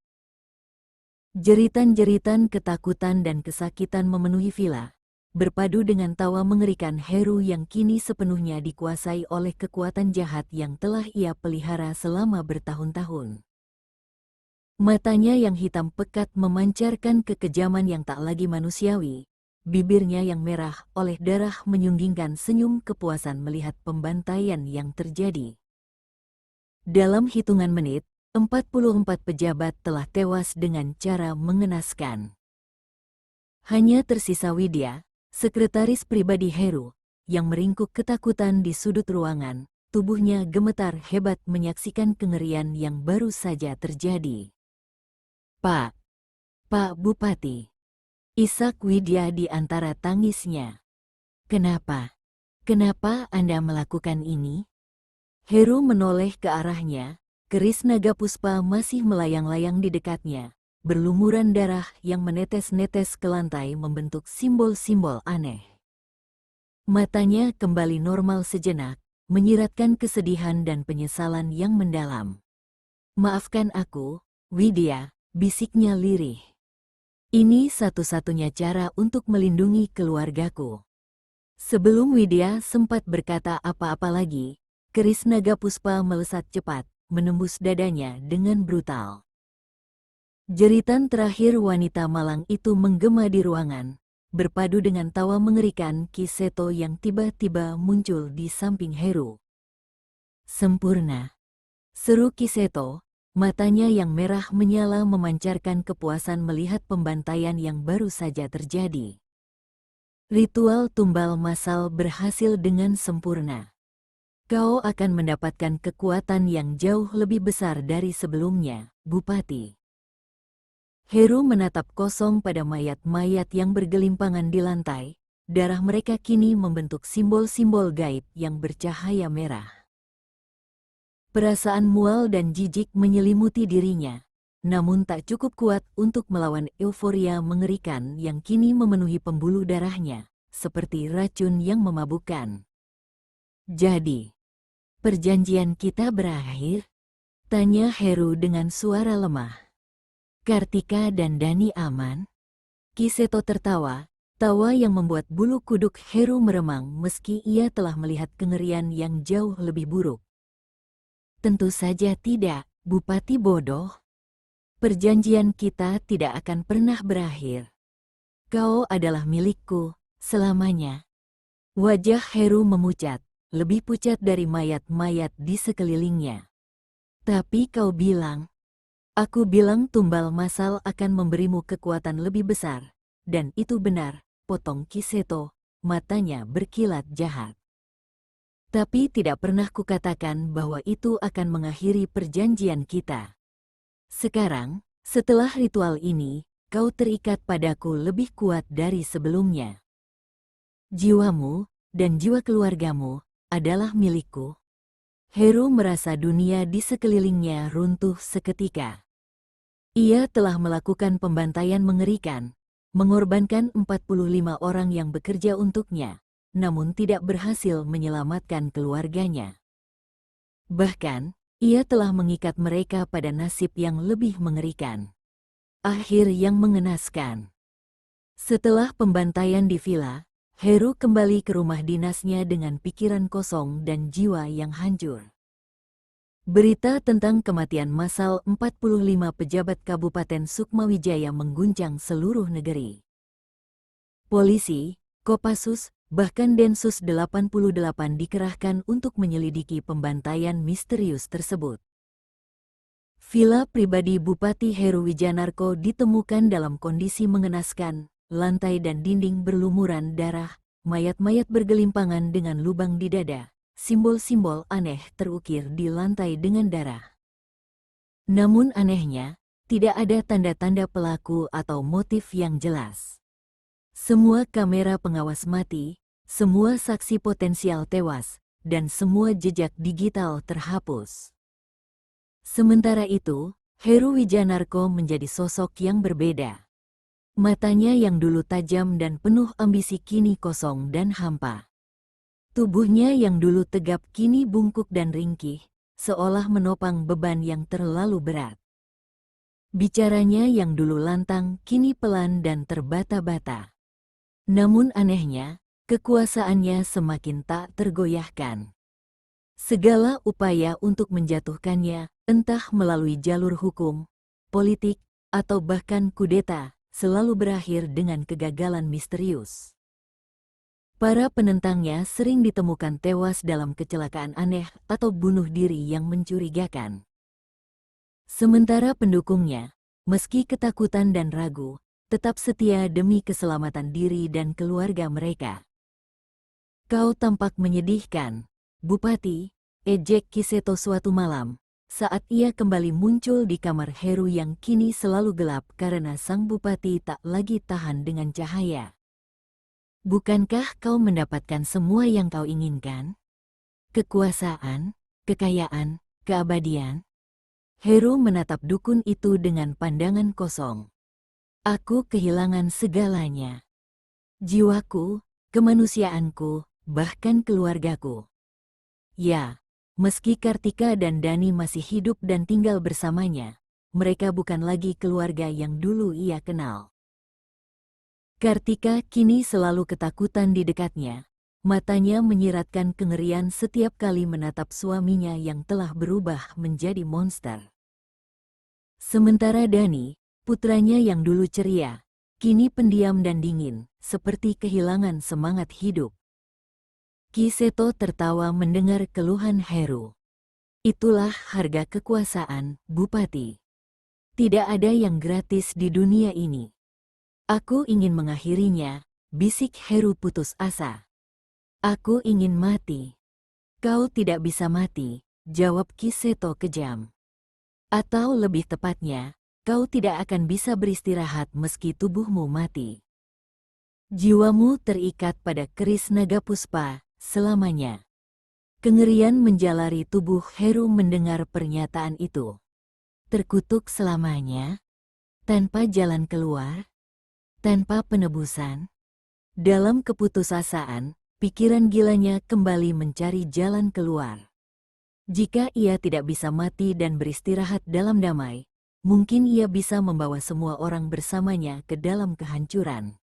Jeritan-jeritan ketakutan dan kesakitan memenuhi villa, berpadu dengan tawa mengerikan Heru yang kini sepenuhnya dikuasai oleh kekuatan jahat yang telah ia pelihara selama bertahun-tahun. Matanya yang hitam pekat memancarkan kekejaman yang tak lagi manusiawi, bibirnya yang merah oleh darah menyunggingkan senyum kepuasan melihat pembantaian yang terjadi. Dalam hitungan menit, 44 pejabat telah tewas dengan cara mengenaskan. Hanya tersisa Widya, sekretaris pribadi Heru, yang meringkuk ketakutan di sudut ruangan, tubuhnya gemetar hebat menyaksikan kengerian yang baru saja terjadi. Pak Bupati," isak Widya di antara tangisnya. Kenapa Anda melakukan ini?" Heru menoleh ke arahnya, keris naga puspa masih melayang-layang di dekatnya. Berlumuran darah yang menetes-netes ke lantai membentuk simbol-simbol aneh. Matanya kembali normal sejenak, menyiratkan kesedihan dan penyesalan yang mendalam. "Maafkan aku, Widya," bisiknya lirih. "Ini satu-satunya cara untuk melindungi keluargaku." Sebelum Widya sempat berkata apa-apa lagi, keris naga puspa melesat cepat, menembus dadanya dengan brutal. Jeritan terakhir wanita malang itu menggema di ruangan, berpadu dengan tawa mengerikan Ki Seto yang tiba-tiba muncul di samping Heru. "Sempurna," seru Ki Seto, matanya yang merah menyala memancarkan kepuasan melihat pembantaian yang baru saja terjadi. "Ritual tumbal massal berhasil dengan sempurna. Kau akan mendapatkan kekuatan yang jauh lebih besar dari sebelumnya, Bupati." Heru menatap kosong pada mayat-mayat yang bergelimpangan di lantai. Darah mereka kini membentuk simbol-simbol gaib yang bercahaya merah. Perasaan mual dan jijik menyelimuti dirinya, namun tak cukup kuat untuk melawan euforia mengerikan yang kini memenuhi pembuluh darahnya, seperti racun yang memabukkan. Jadi, perjanjian kita berakhir? Tanya Heru dengan suara lemah. Kartika dan Dani aman? Kiseto tertawa, tawa yang membuat bulu kuduk Heru meremang meski ia telah melihat kengerian yang jauh lebih buruk. Tentu saja tidak, Bupati bodoh. Perjanjian kita tidak akan pernah berakhir. Kau adalah milikku, selamanya. Wajah Heru memucat, lebih pucat dari mayat-mayat di sekelilingnya. Tapi kau bilang, aku bilang tumbal masal akan memberimu kekuatan lebih besar. Dan itu benar, potong Kiseto, matanya berkilat jahat. Tapi tidak pernah kukatakan bahwa itu akan mengakhiri perjanjian kita. Sekarang, setelah ritual ini, kau terikat padaku lebih kuat dari sebelumnya. Jiwamu dan jiwa keluargamu adalah milikku. Heru merasa dunia di sekelilingnya runtuh seketika. Ia telah melakukan pembantaian mengerikan, mengorbankan 45 orang yang bekerja untuknya, namun tidak berhasil menyelamatkan keluarganya. Bahkan, ia telah mengikat mereka pada nasib yang lebih mengerikan. Akhir yang mengenaskan. Setelah pembantaian di villa, Heru kembali ke rumah dinasnya dengan pikiran kosong dan jiwa yang hancur. Berita tentang kematian massal 45 pejabat Kabupaten Sukmawijaya mengguncang seluruh negeri. Polisi, Kopassus, bahkan Densus 88 dikerahkan untuk menyelidiki pembantaian misterius tersebut. Villa pribadi Bupati Heru Wijanarko ditemukan dalam kondisi mengenaskan, lantai dan dinding berlumuran darah, mayat-mayat bergelimpangan dengan lubang di dada, simbol-simbol aneh terukir di lantai dengan darah. Namun anehnya, tidak ada tanda-tanda pelaku atau motif yang jelas. Semua kamera pengawas mati, semua saksi potensial tewas, dan semua jejak digital terhapus. Sementara itu, Heru Wijanarko menjadi sosok yang berbeda. Matanya yang dulu tajam dan penuh ambisi kini kosong dan hampa. Tubuhnya yang dulu tegap kini bungkuk dan ringkih, seolah menopang beban yang terlalu berat. Bicaranya yang dulu lantang kini pelan dan terbata-bata. Namun anehnya, kekuasaannya semakin tak tergoyahkan. Segala upaya untuk menjatuhkannya, entah melalui jalur hukum, politik, atau bahkan kudeta, selalu berakhir dengan kegagalan misterius. Para penentangnya sering ditemukan tewas dalam kecelakaan aneh atau bunuh diri yang mencurigakan. Sementara pendukungnya, meski ketakutan dan ragu, tetap setia demi keselamatan diri dan keluarga mereka. Kau tampak menyedihkan, Bupati, ejek Kiseto suatu malam, saat ia kembali muncul di kamar Heru yang kini selalu gelap karena sang bupati tak lagi tahan dengan cahaya. Bukankah kau mendapatkan semua yang kau inginkan? Kekuasaan, kekayaan, keabadian? Heru menatap dukun itu dengan pandangan kosong. Aku kehilangan segalanya. Jiwaku, kemanusiaanku, bahkan keluargaku. Ya, meski Kartika dan Dani masih hidup dan tinggal bersamanya, mereka bukan lagi keluarga yang dulu ia kenal. Kartika kini selalu ketakutan di dekatnya. Matanya menyiratkan kengerian setiap kali menatap suaminya yang telah berubah menjadi monster. Sementara Dani, putranya yang dulu ceria, kini pendiam dan dingin, seperti kehilangan semangat hidup. Kiseto tertawa mendengar keluhan Heru. Itulah harga kekuasaan, Bupati. Tidak ada yang gratis di dunia ini. Aku ingin mengakhirinya, bisik Heru putus asa. Aku ingin mati. Kau tidak bisa mati, jawab Kiseto kejam. Atau lebih tepatnya, kau tidak akan bisa beristirahat meski tubuhmu mati. Jiwamu terikat pada keris naga puspa selamanya. Kengerian menjalari tubuh Heru mendengar pernyataan itu. Terkutuk selamanya, tanpa jalan keluar, tanpa penebusan. Dalam keputusasaan, pikiran gilanya kembali mencari jalan keluar. Jika ia tidak bisa mati dan beristirahat dalam damai, mungkin ia bisa membawa semua orang bersamanya ke dalam kehancuran.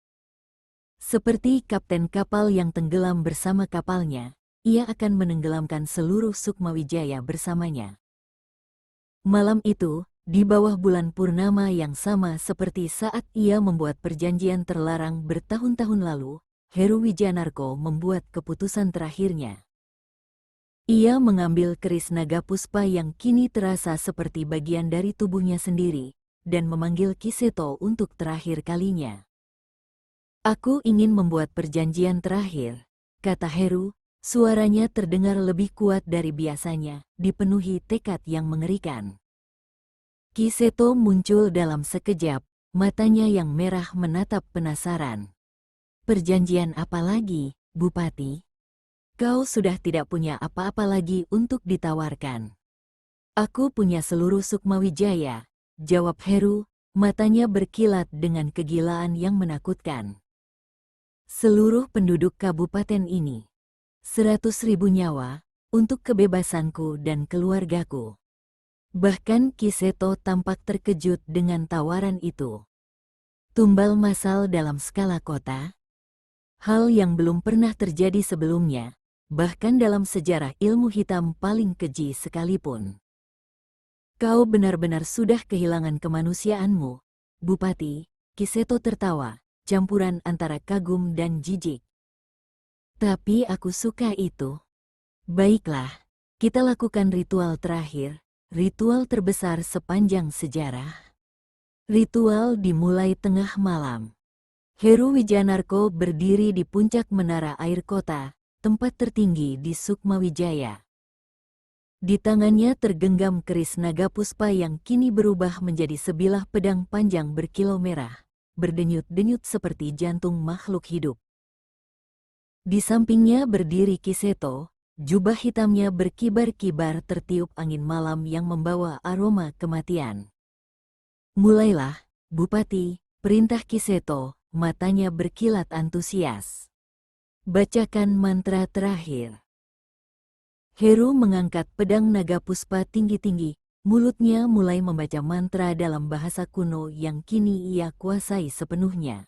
Seperti kapten kapal yang tenggelam bersama kapalnya, ia akan menenggelamkan seluruh Sukmawijaya bersamanya. Malam itu, di bawah bulan purnama yang sama seperti saat ia membuat perjanjian terlarang bertahun-tahun lalu, Heru Wijanarko membuat keputusan terakhirnya. Ia mengambil keris naga puspa yang kini terasa seperti bagian dari tubuhnya sendiri, dan memanggil Kiseto untuk terakhir kalinya. Aku ingin membuat perjanjian terakhir, kata Heru, suaranya terdengar lebih kuat dari biasanya, dipenuhi tekad yang mengerikan. Kiseto muncul dalam sekejap, matanya yang merah menatap penasaran. Perjanjian apa lagi, Bupati? Kau sudah tidak punya apa-apa lagi untuk ditawarkan. Aku punya seluruh Sukmawijaya, jawab Heru, matanya berkilat dengan kegilaan yang menakutkan. Seluruh penduduk kabupaten ini, 100.000 nyawa, untuk kebebasanku dan keluargaku. Bahkan Kiseto tampak terkejut dengan tawaran itu. Tumbal massal dalam skala kota? Hal yang belum pernah terjadi sebelumnya, bahkan dalam sejarah ilmu hitam paling keji sekalipun. Kau benar-benar sudah kehilangan kemanusiaanmu, Bupati, Kiseto tertawa, campuran antara kagum dan jijik. Tapi aku suka itu. Baiklah, kita lakukan ritual terakhir, ritual terbesar sepanjang sejarah. Ritual dimulai tengah malam. Heru Wijanarko berdiri di puncak menara air kota, tempat tertinggi di Sukmawijaya. Di tangannya tergenggam keris naga puspa yang kini berubah menjadi sebilah pedang panjang berkilau merah, berdenyut-denyut seperti jantung makhluk hidup. Di sampingnya berdiri Kiseto, jubah hitamnya berkibar-kibar tertiup angin malam yang membawa aroma kematian. Mulailah, Bupati, perintah Kiseto, matanya berkilat antusias. Bacakan mantra terakhir. Heru mengangkat pedang naga puspa tinggi-tinggi, mulutnya mulai membaca mantra dalam bahasa kuno yang kini ia kuasai sepenuhnya.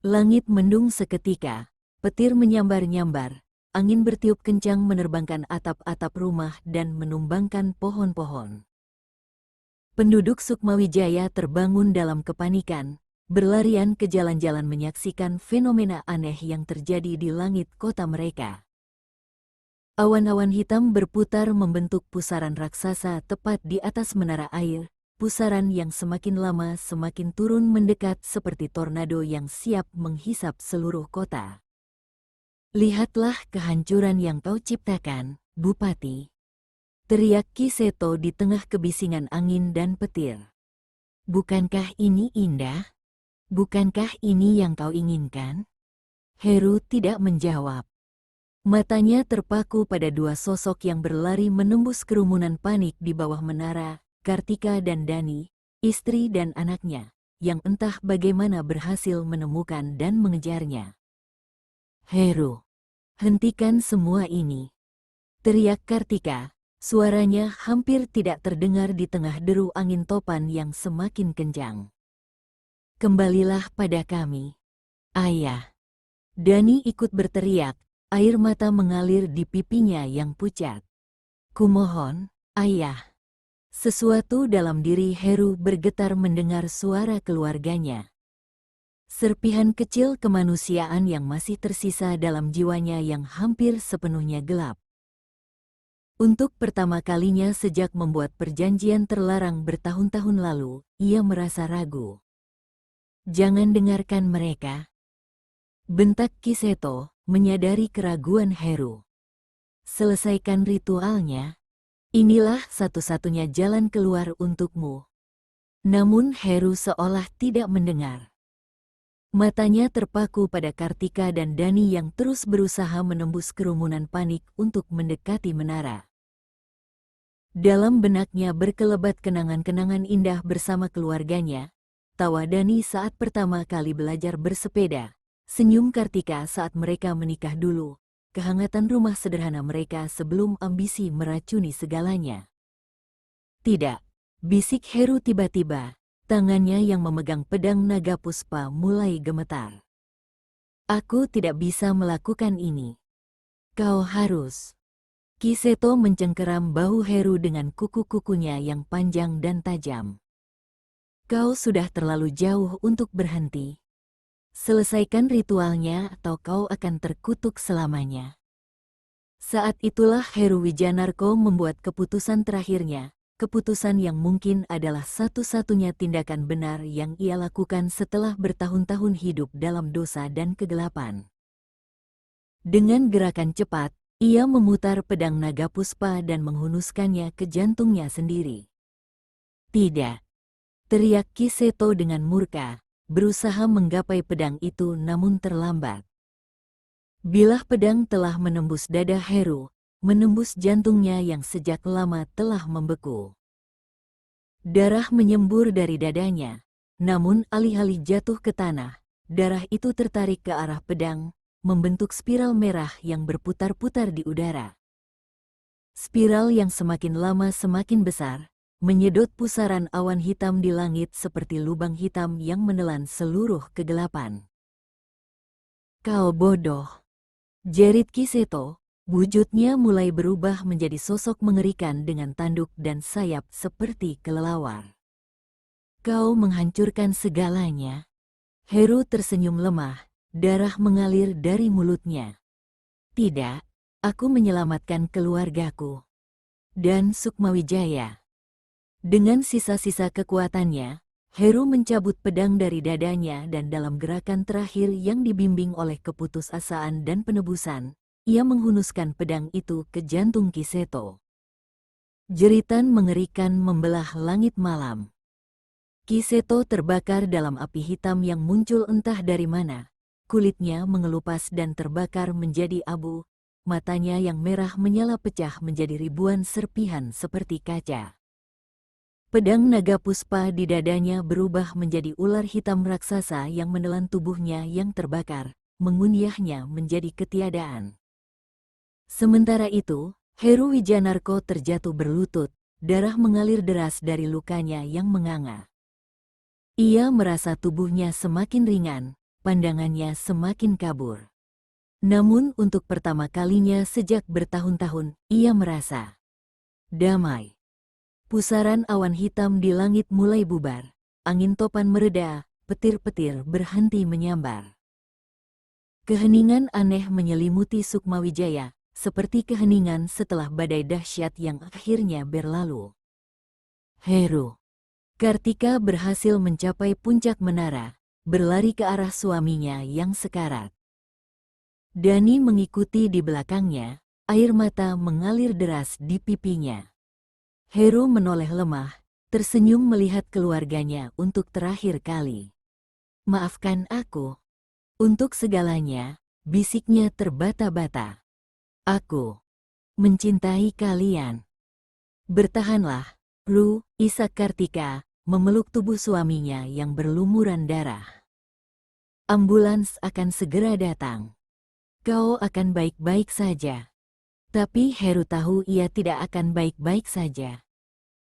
Langit mendung seketika, petir menyambar-nyambar, angin bertiup kencang menerbangkan atap-atap rumah dan menumbangkan pohon-pohon. Penduduk Sukmawijaya terbangun dalam kepanikan, berlarian ke jalan-jalan menyaksikan fenomena aneh yang terjadi di langit kota mereka. Awan-awan hitam berputar membentuk pusaran raksasa tepat di atas menara air, pusaran yang semakin lama semakin turun mendekat seperti tornado yang siap menghisap seluruh kota. Lihatlah kehancuran yang kau ciptakan, Bupati. Teriak Kiseto di tengah kebisingan angin dan petir. Bukankah ini indah? Bukankah ini yang kau inginkan? Heru tidak menjawab. Matanya terpaku pada dua sosok yang berlari menembus kerumunan panik di bawah menara, Kartika dan Dani, istri dan anaknya, yang entah bagaimana berhasil menemukan dan mengejarnya. Heru, hentikan semua ini, teriak Kartika, suaranya hampir tidak terdengar di tengah deru angin topan yang semakin kencang. Kembalilah pada kami, Ayah. Dani ikut berteriak, air mata mengalir di pipinya yang pucat. Kumohon, Ayah. Sesuatu dalam diri Heru bergetar mendengar suara keluarganya. Serpihan kecil kemanusiaan yang masih tersisa dalam jiwanya yang hampir sepenuhnya gelap. Untuk pertama kalinya sejak membuat perjanjian terlarang bertahun-tahun lalu, ia merasa ragu. Jangan dengarkan mereka, bentak Kiseto, menyadari keraguan Heru. Selesaikan ritualnya. Inilah satu-satunya jalan keluar untukmu. Namun Heru seolah tidak mendengar. Matanya terpaku pada Kartika dan Dani yang terus berusaha menembus kerumunan panik untuk mendekati menara. Dalam benaknya berkelebat kenangan-kenangan indah bersama keluarganya, tawa Dani saat pertama kali belajar bersepeda, senyum Kartika saat mereka menikah dulu, kehangatan rumah sederhana mereka sebelum ambisi meracuni segalanya. Tidak, bisik Heru tiba-tiba, tangannya yang memegang pedang naga puspa mulai gemetar. Aku tidak bisa melakukan ini. Kau harus. Kiseto mencengkeram bahu Heru dengan kuku-kukunya yang panjang dan tajam. Kau sudah terlalu jauh untuk berhenti. Selesaikan ritualnya atau kau akan terkutuk selamanya. Saat itulah Heru Wijanarko membuat keputusan terakhirnya, keputusan yang mungkin adalah satu-satunya tindakan benar yang ia lakukan setelah bertahun-tahun hidup dalam dosa dan kegelapan. Dengan gerakan cepat, ia memutar pedang naga puspa dan menghunuskannya ke jantungnya sendiri. Tidak, teriak Kiseto dengan murka, berusaha menggapai pedang itu namun terlambat. Bilah pedang telah menembus dada Heru, menembus jantungnya yang sejak lama telah membeku. Darah menyembur dari dadanya, namun alih-alih jatuh ke tanah, darah itu tertarik ke arah pedang, membentuk spiral merah yang berputar-putar di udara. Spiral yang semakin lama semakin besar, menyedot pusaran awan hitam di langit seperti lubang hitam yang menelan seluruh kegelapan. Kau bodoh, jerit Kiseto, wujudnya mulai berubah menjadi sosok mengerikan dengan tanduk dan sayap seperti kelelawar. Kau menghancurkan segalanya. Heru tersenyum lemah, darah mengalir dari mulutnya. Tidak, aku menyelamatkan keluargaku. Dan Sukmawijaya. Dengan sisa-sisa kekuatannya, Heru mencabut pedang dari dadanya dan dalam gerakan terakhir yang dibimbing oleh keputusasaan dan penebusan, ia menghunuskan pedang itu ke jantung Kiseto. Jeritan mengerikan membelah langit malam. Kiseto terbakar dalam api hitam yang muncul entah dari mana. Kulitnya mengelupas dan terbakar menjadi abu, matanya yang merah menyala pecah menjadi ribuan serpihan seperti kaca. Pedang naga puspa di dadanya berubah menjadi ular hitam raksasa yang menelan tubuhnya yang terbakar, mengunyahnya menjadi ketiadaan. Sementara itu, Heru Wijanarko terjatuh berlutut, darah mengalir deras dari lukanya yang menganga. Ia merasa tubuhnya semakin ringan, pandangannya semakin kabur. Namun untuk pertama kalinya sejak bertahun-tahun, ia merasa damai. Pusaran awan hitam di langit mulai bubar, angin topan mereda, petir-petir berhenti menyambar. Keheningan aneh menyelimuti Sukmawijaya, seperti keheningan setelah badai dahsyat yang akhirnya berlalu. Heru. Kartika berhasil mencapai puncak menara, berlari ke arah suaminya yang sekarat. Dani mengikuti di belakangnya, air mata mengalir deras di pipinya. Heru menoleh lemah, tersenyum melihat keluarganya untuk terakhir kali. Maafkan aku. Untuk segalanya, bisiknya terbata-bata. Aku mencintai kalian. Bertahanlah, Ru, isak Kartika, memeluk tubuh suaminya yang berlumuran darah. Ambulans akan segera datang. Kau akan baik-baik saja. Tapi Heru tahu ia tidak akan baik-baik saja.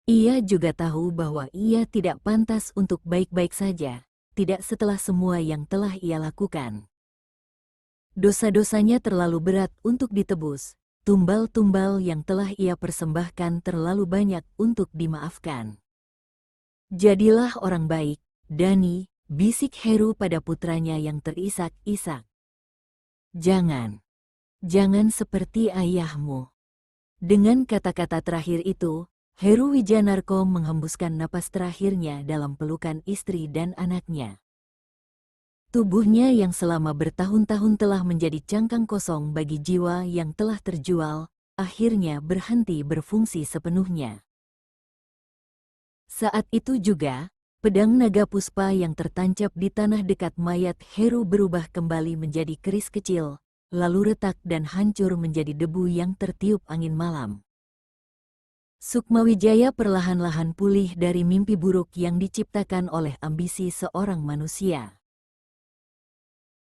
Ia juga tahu bahwa ia tidak pantas untuk baik-baik saja, tidak setelah semua yang telah ia lakukan. Dosa-dosanya terlalu berat untuk ditebus, tumbal-tumbal yang telah ia persembahkan terlalu banyak untuk dimaafkan. Jadilah orang baik, Dani, bisik Heru pada putranya yang terisak-isak. Jangan seperti ayahmu. Dengan kata-kata terakhir itu, Heru Wijanarko menghembuskan napas terakhirnya dalam pelukan istri dan anaknya. Tubuhnya yang selama bertahun-tahun telah menjadi cangkang kosong bagi jiwa yang telah terjual, akhirnya berhenti berfungsi sepenuhnya. Saat itu juga, Pedang naga puspa yang tertancap di tanah dekat mayat Heru berubah kembali menjadi keris kecil, lalu retak dan hancur menjadi debu yang tertiup angin malam. Sukmawijaya perlahan-lahan pulih dari mimpi buruk yang diciptakan oleh ambisi seorang manusia.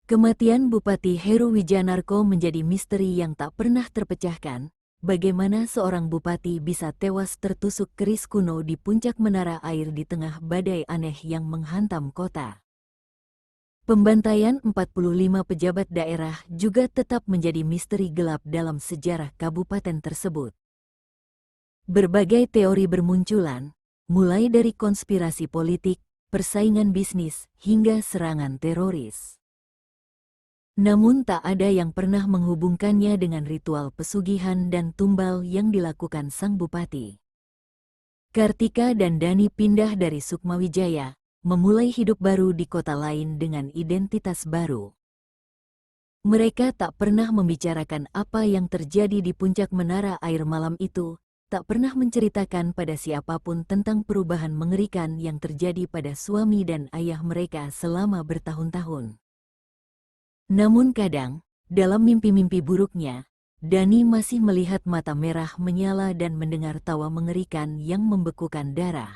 Kematian Bupati Heru Wijanarko menjadi misteri yang tak pernah terpecahkan. Bagaimana seorang bupati bisa tewas tertusuk keris kuno di puncak menara air di tengah badai aneh yang menghantam kota? Pembantaian 45 pejabat daerah juga tetap menjadi misteri gelap dalam sejarah kabupaten tersebut. Berbagai teori bermunculan, mulai dari konspirasi politik, persaingan bisnis, hingga serangan teroris. Namun tak ada yang pernah menghubungkannya dengan ritual pesugihan dan tumbal yang dilakukan sang bupati. Kartika dan Dani pindah dari Sukmawijaya, memulai hidup baru di kota lain dengan identitas baru. Mereka tak pernah membicarakan apa yang terjadi di puncak menara air malam itu, tak pernah menceritakan pada siapapun tentang perubahan mengerikan yang terjadi pada suami dan ayah mereka selama bertahun-tahun. Namun kadang, dalam mimpi-mimpi buruknya, Dani masih melihat mata merah menyala dan mendengar tawa mengerikan yang membekukan darah.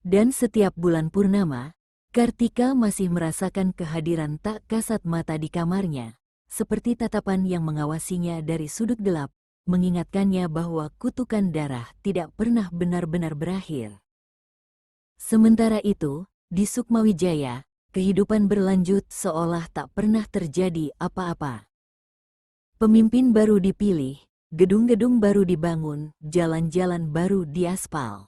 Dan setiap bulan purnama, Kartika masih merasakan kehadiran tak kasat mata di kamarnya, seperti tatapan yang mengawasinya dari sudut gelap, mengingatkannya bahwa kutukan darah tidak pernah benar-benar berakhir. Sementara itu, di Sukmawijaya, kehidupan berlanjut seolah tak pernah terjadi apa-apa. Pemimpin baru dipilih, gedung-gedung baru dibangun, jalan-jalan baru diaspal.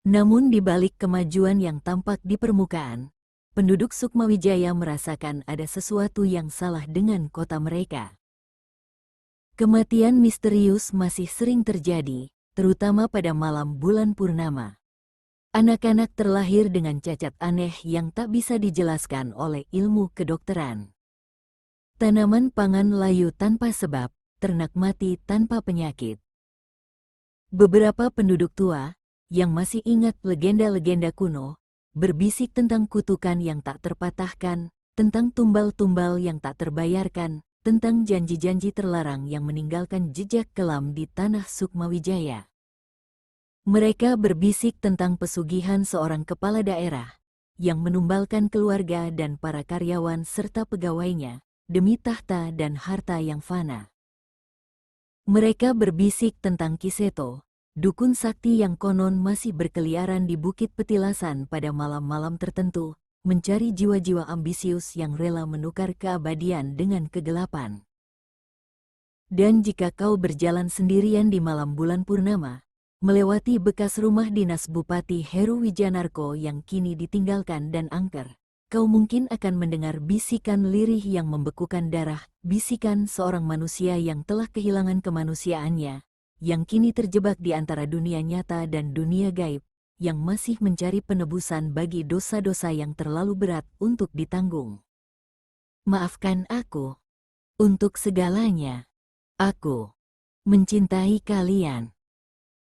Namun di balik kemajuan yang tampak di permukaan, penduduk Sukmawijaya merasakan ada sesuatu yang salah dengan kota mereka. Kematian misterius masih sering terjadi, terutama pada malam bulan purnama. Anak-anak terlahir dengan cacat aneh yang tak bisa dijelaskan oleh ilmu kedokteran. Tanaman pangan layu tanpa sebab, ternak mati tanpa penyakit. Beberapa penduduk tua, yang masih ingat legenda-legenda kuno, berbisik tentang kutukan yang tak terpatahkan, tentang tumbal-tumbal yang tak terbayarkan, tentang janji-janji terlarang yang meninggalkan jejak kelam di tanah Sukmawijaya. Mereka berbisik tentang pesugihan seorang kepala daerah yang menumbalkan keluarga dan para karyawan serta pegawainya demi tahta dan harta yang fana. Mereka berbisik tentang Kiseto, dukun sakti yang konon masih berkeliaran di Bukit Petilasan pada malam-malam tertentu, mencari jiwa-jiwa ambisius yang rela menukar keabadian dengan kegelapan. Dan jika kau berjalan sendirian di malam bulan purnama, melewati bekas rumah dinas Bupati Heru Wijanarko yang kini ditinggalkan dan angker, kau mungkin akan mendengar bisikan lirih yang membekukan darah, bisikan seorang manusia yang telah kehilangan kemanusiaannya, yang kini terjebak di antara dunia nyata dan dunia gaib, yang masih mencari penebusan bagi dosa-dosa yang terlalu berat untuk ditanggung. Maafkan aku. Untuk segalanya. Aku mencintai kalian.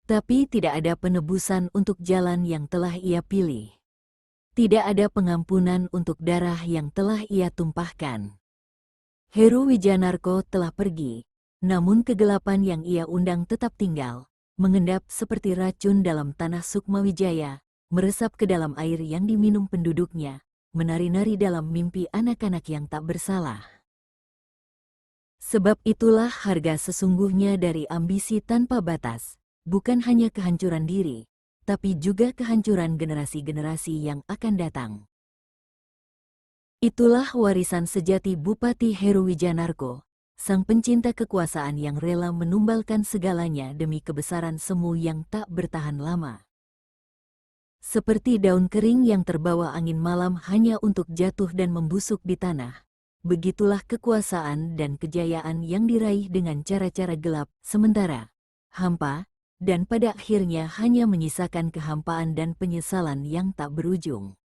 Tapi tidak ada penebusan untuk jalan yang telah ia pilih. Tidak ada pengampunan untuk darah yang telah ia tumpahkan. Heru Wijanarko telah pergi, namun kegelapan yang ia undang tetap tinggal, mengendap seperti racun dalam tanah Sukmawijaya, meresap ke dalam air yang diminum penduduknya, menari-nari dalam mimpi anak-anak yang tak bersalah. Sebab itulah harga sesungguhnya dari ambisi tanpa batas. Bukan hanya kehancuran diri, tapi juga kehancuran generasi-generasi yang akan datang. Itulah warisan sejati Bupati Heru Wijanarko, sang pencinta kekuasaan yang rela menumbalkan segalanya demi kebesaran semu yang tak bertahan lama. Seperti daun kering yang terbawa angin malam hanya untuk jatuh dan membusuk di tanah, begitulah kekuasaan dan kejayaan yang diraih dengan cara-cara gelap, sementara, hampa, dan pada akhirnya hanya menyisakan kehampaan dan penyesalan yang tak berujung.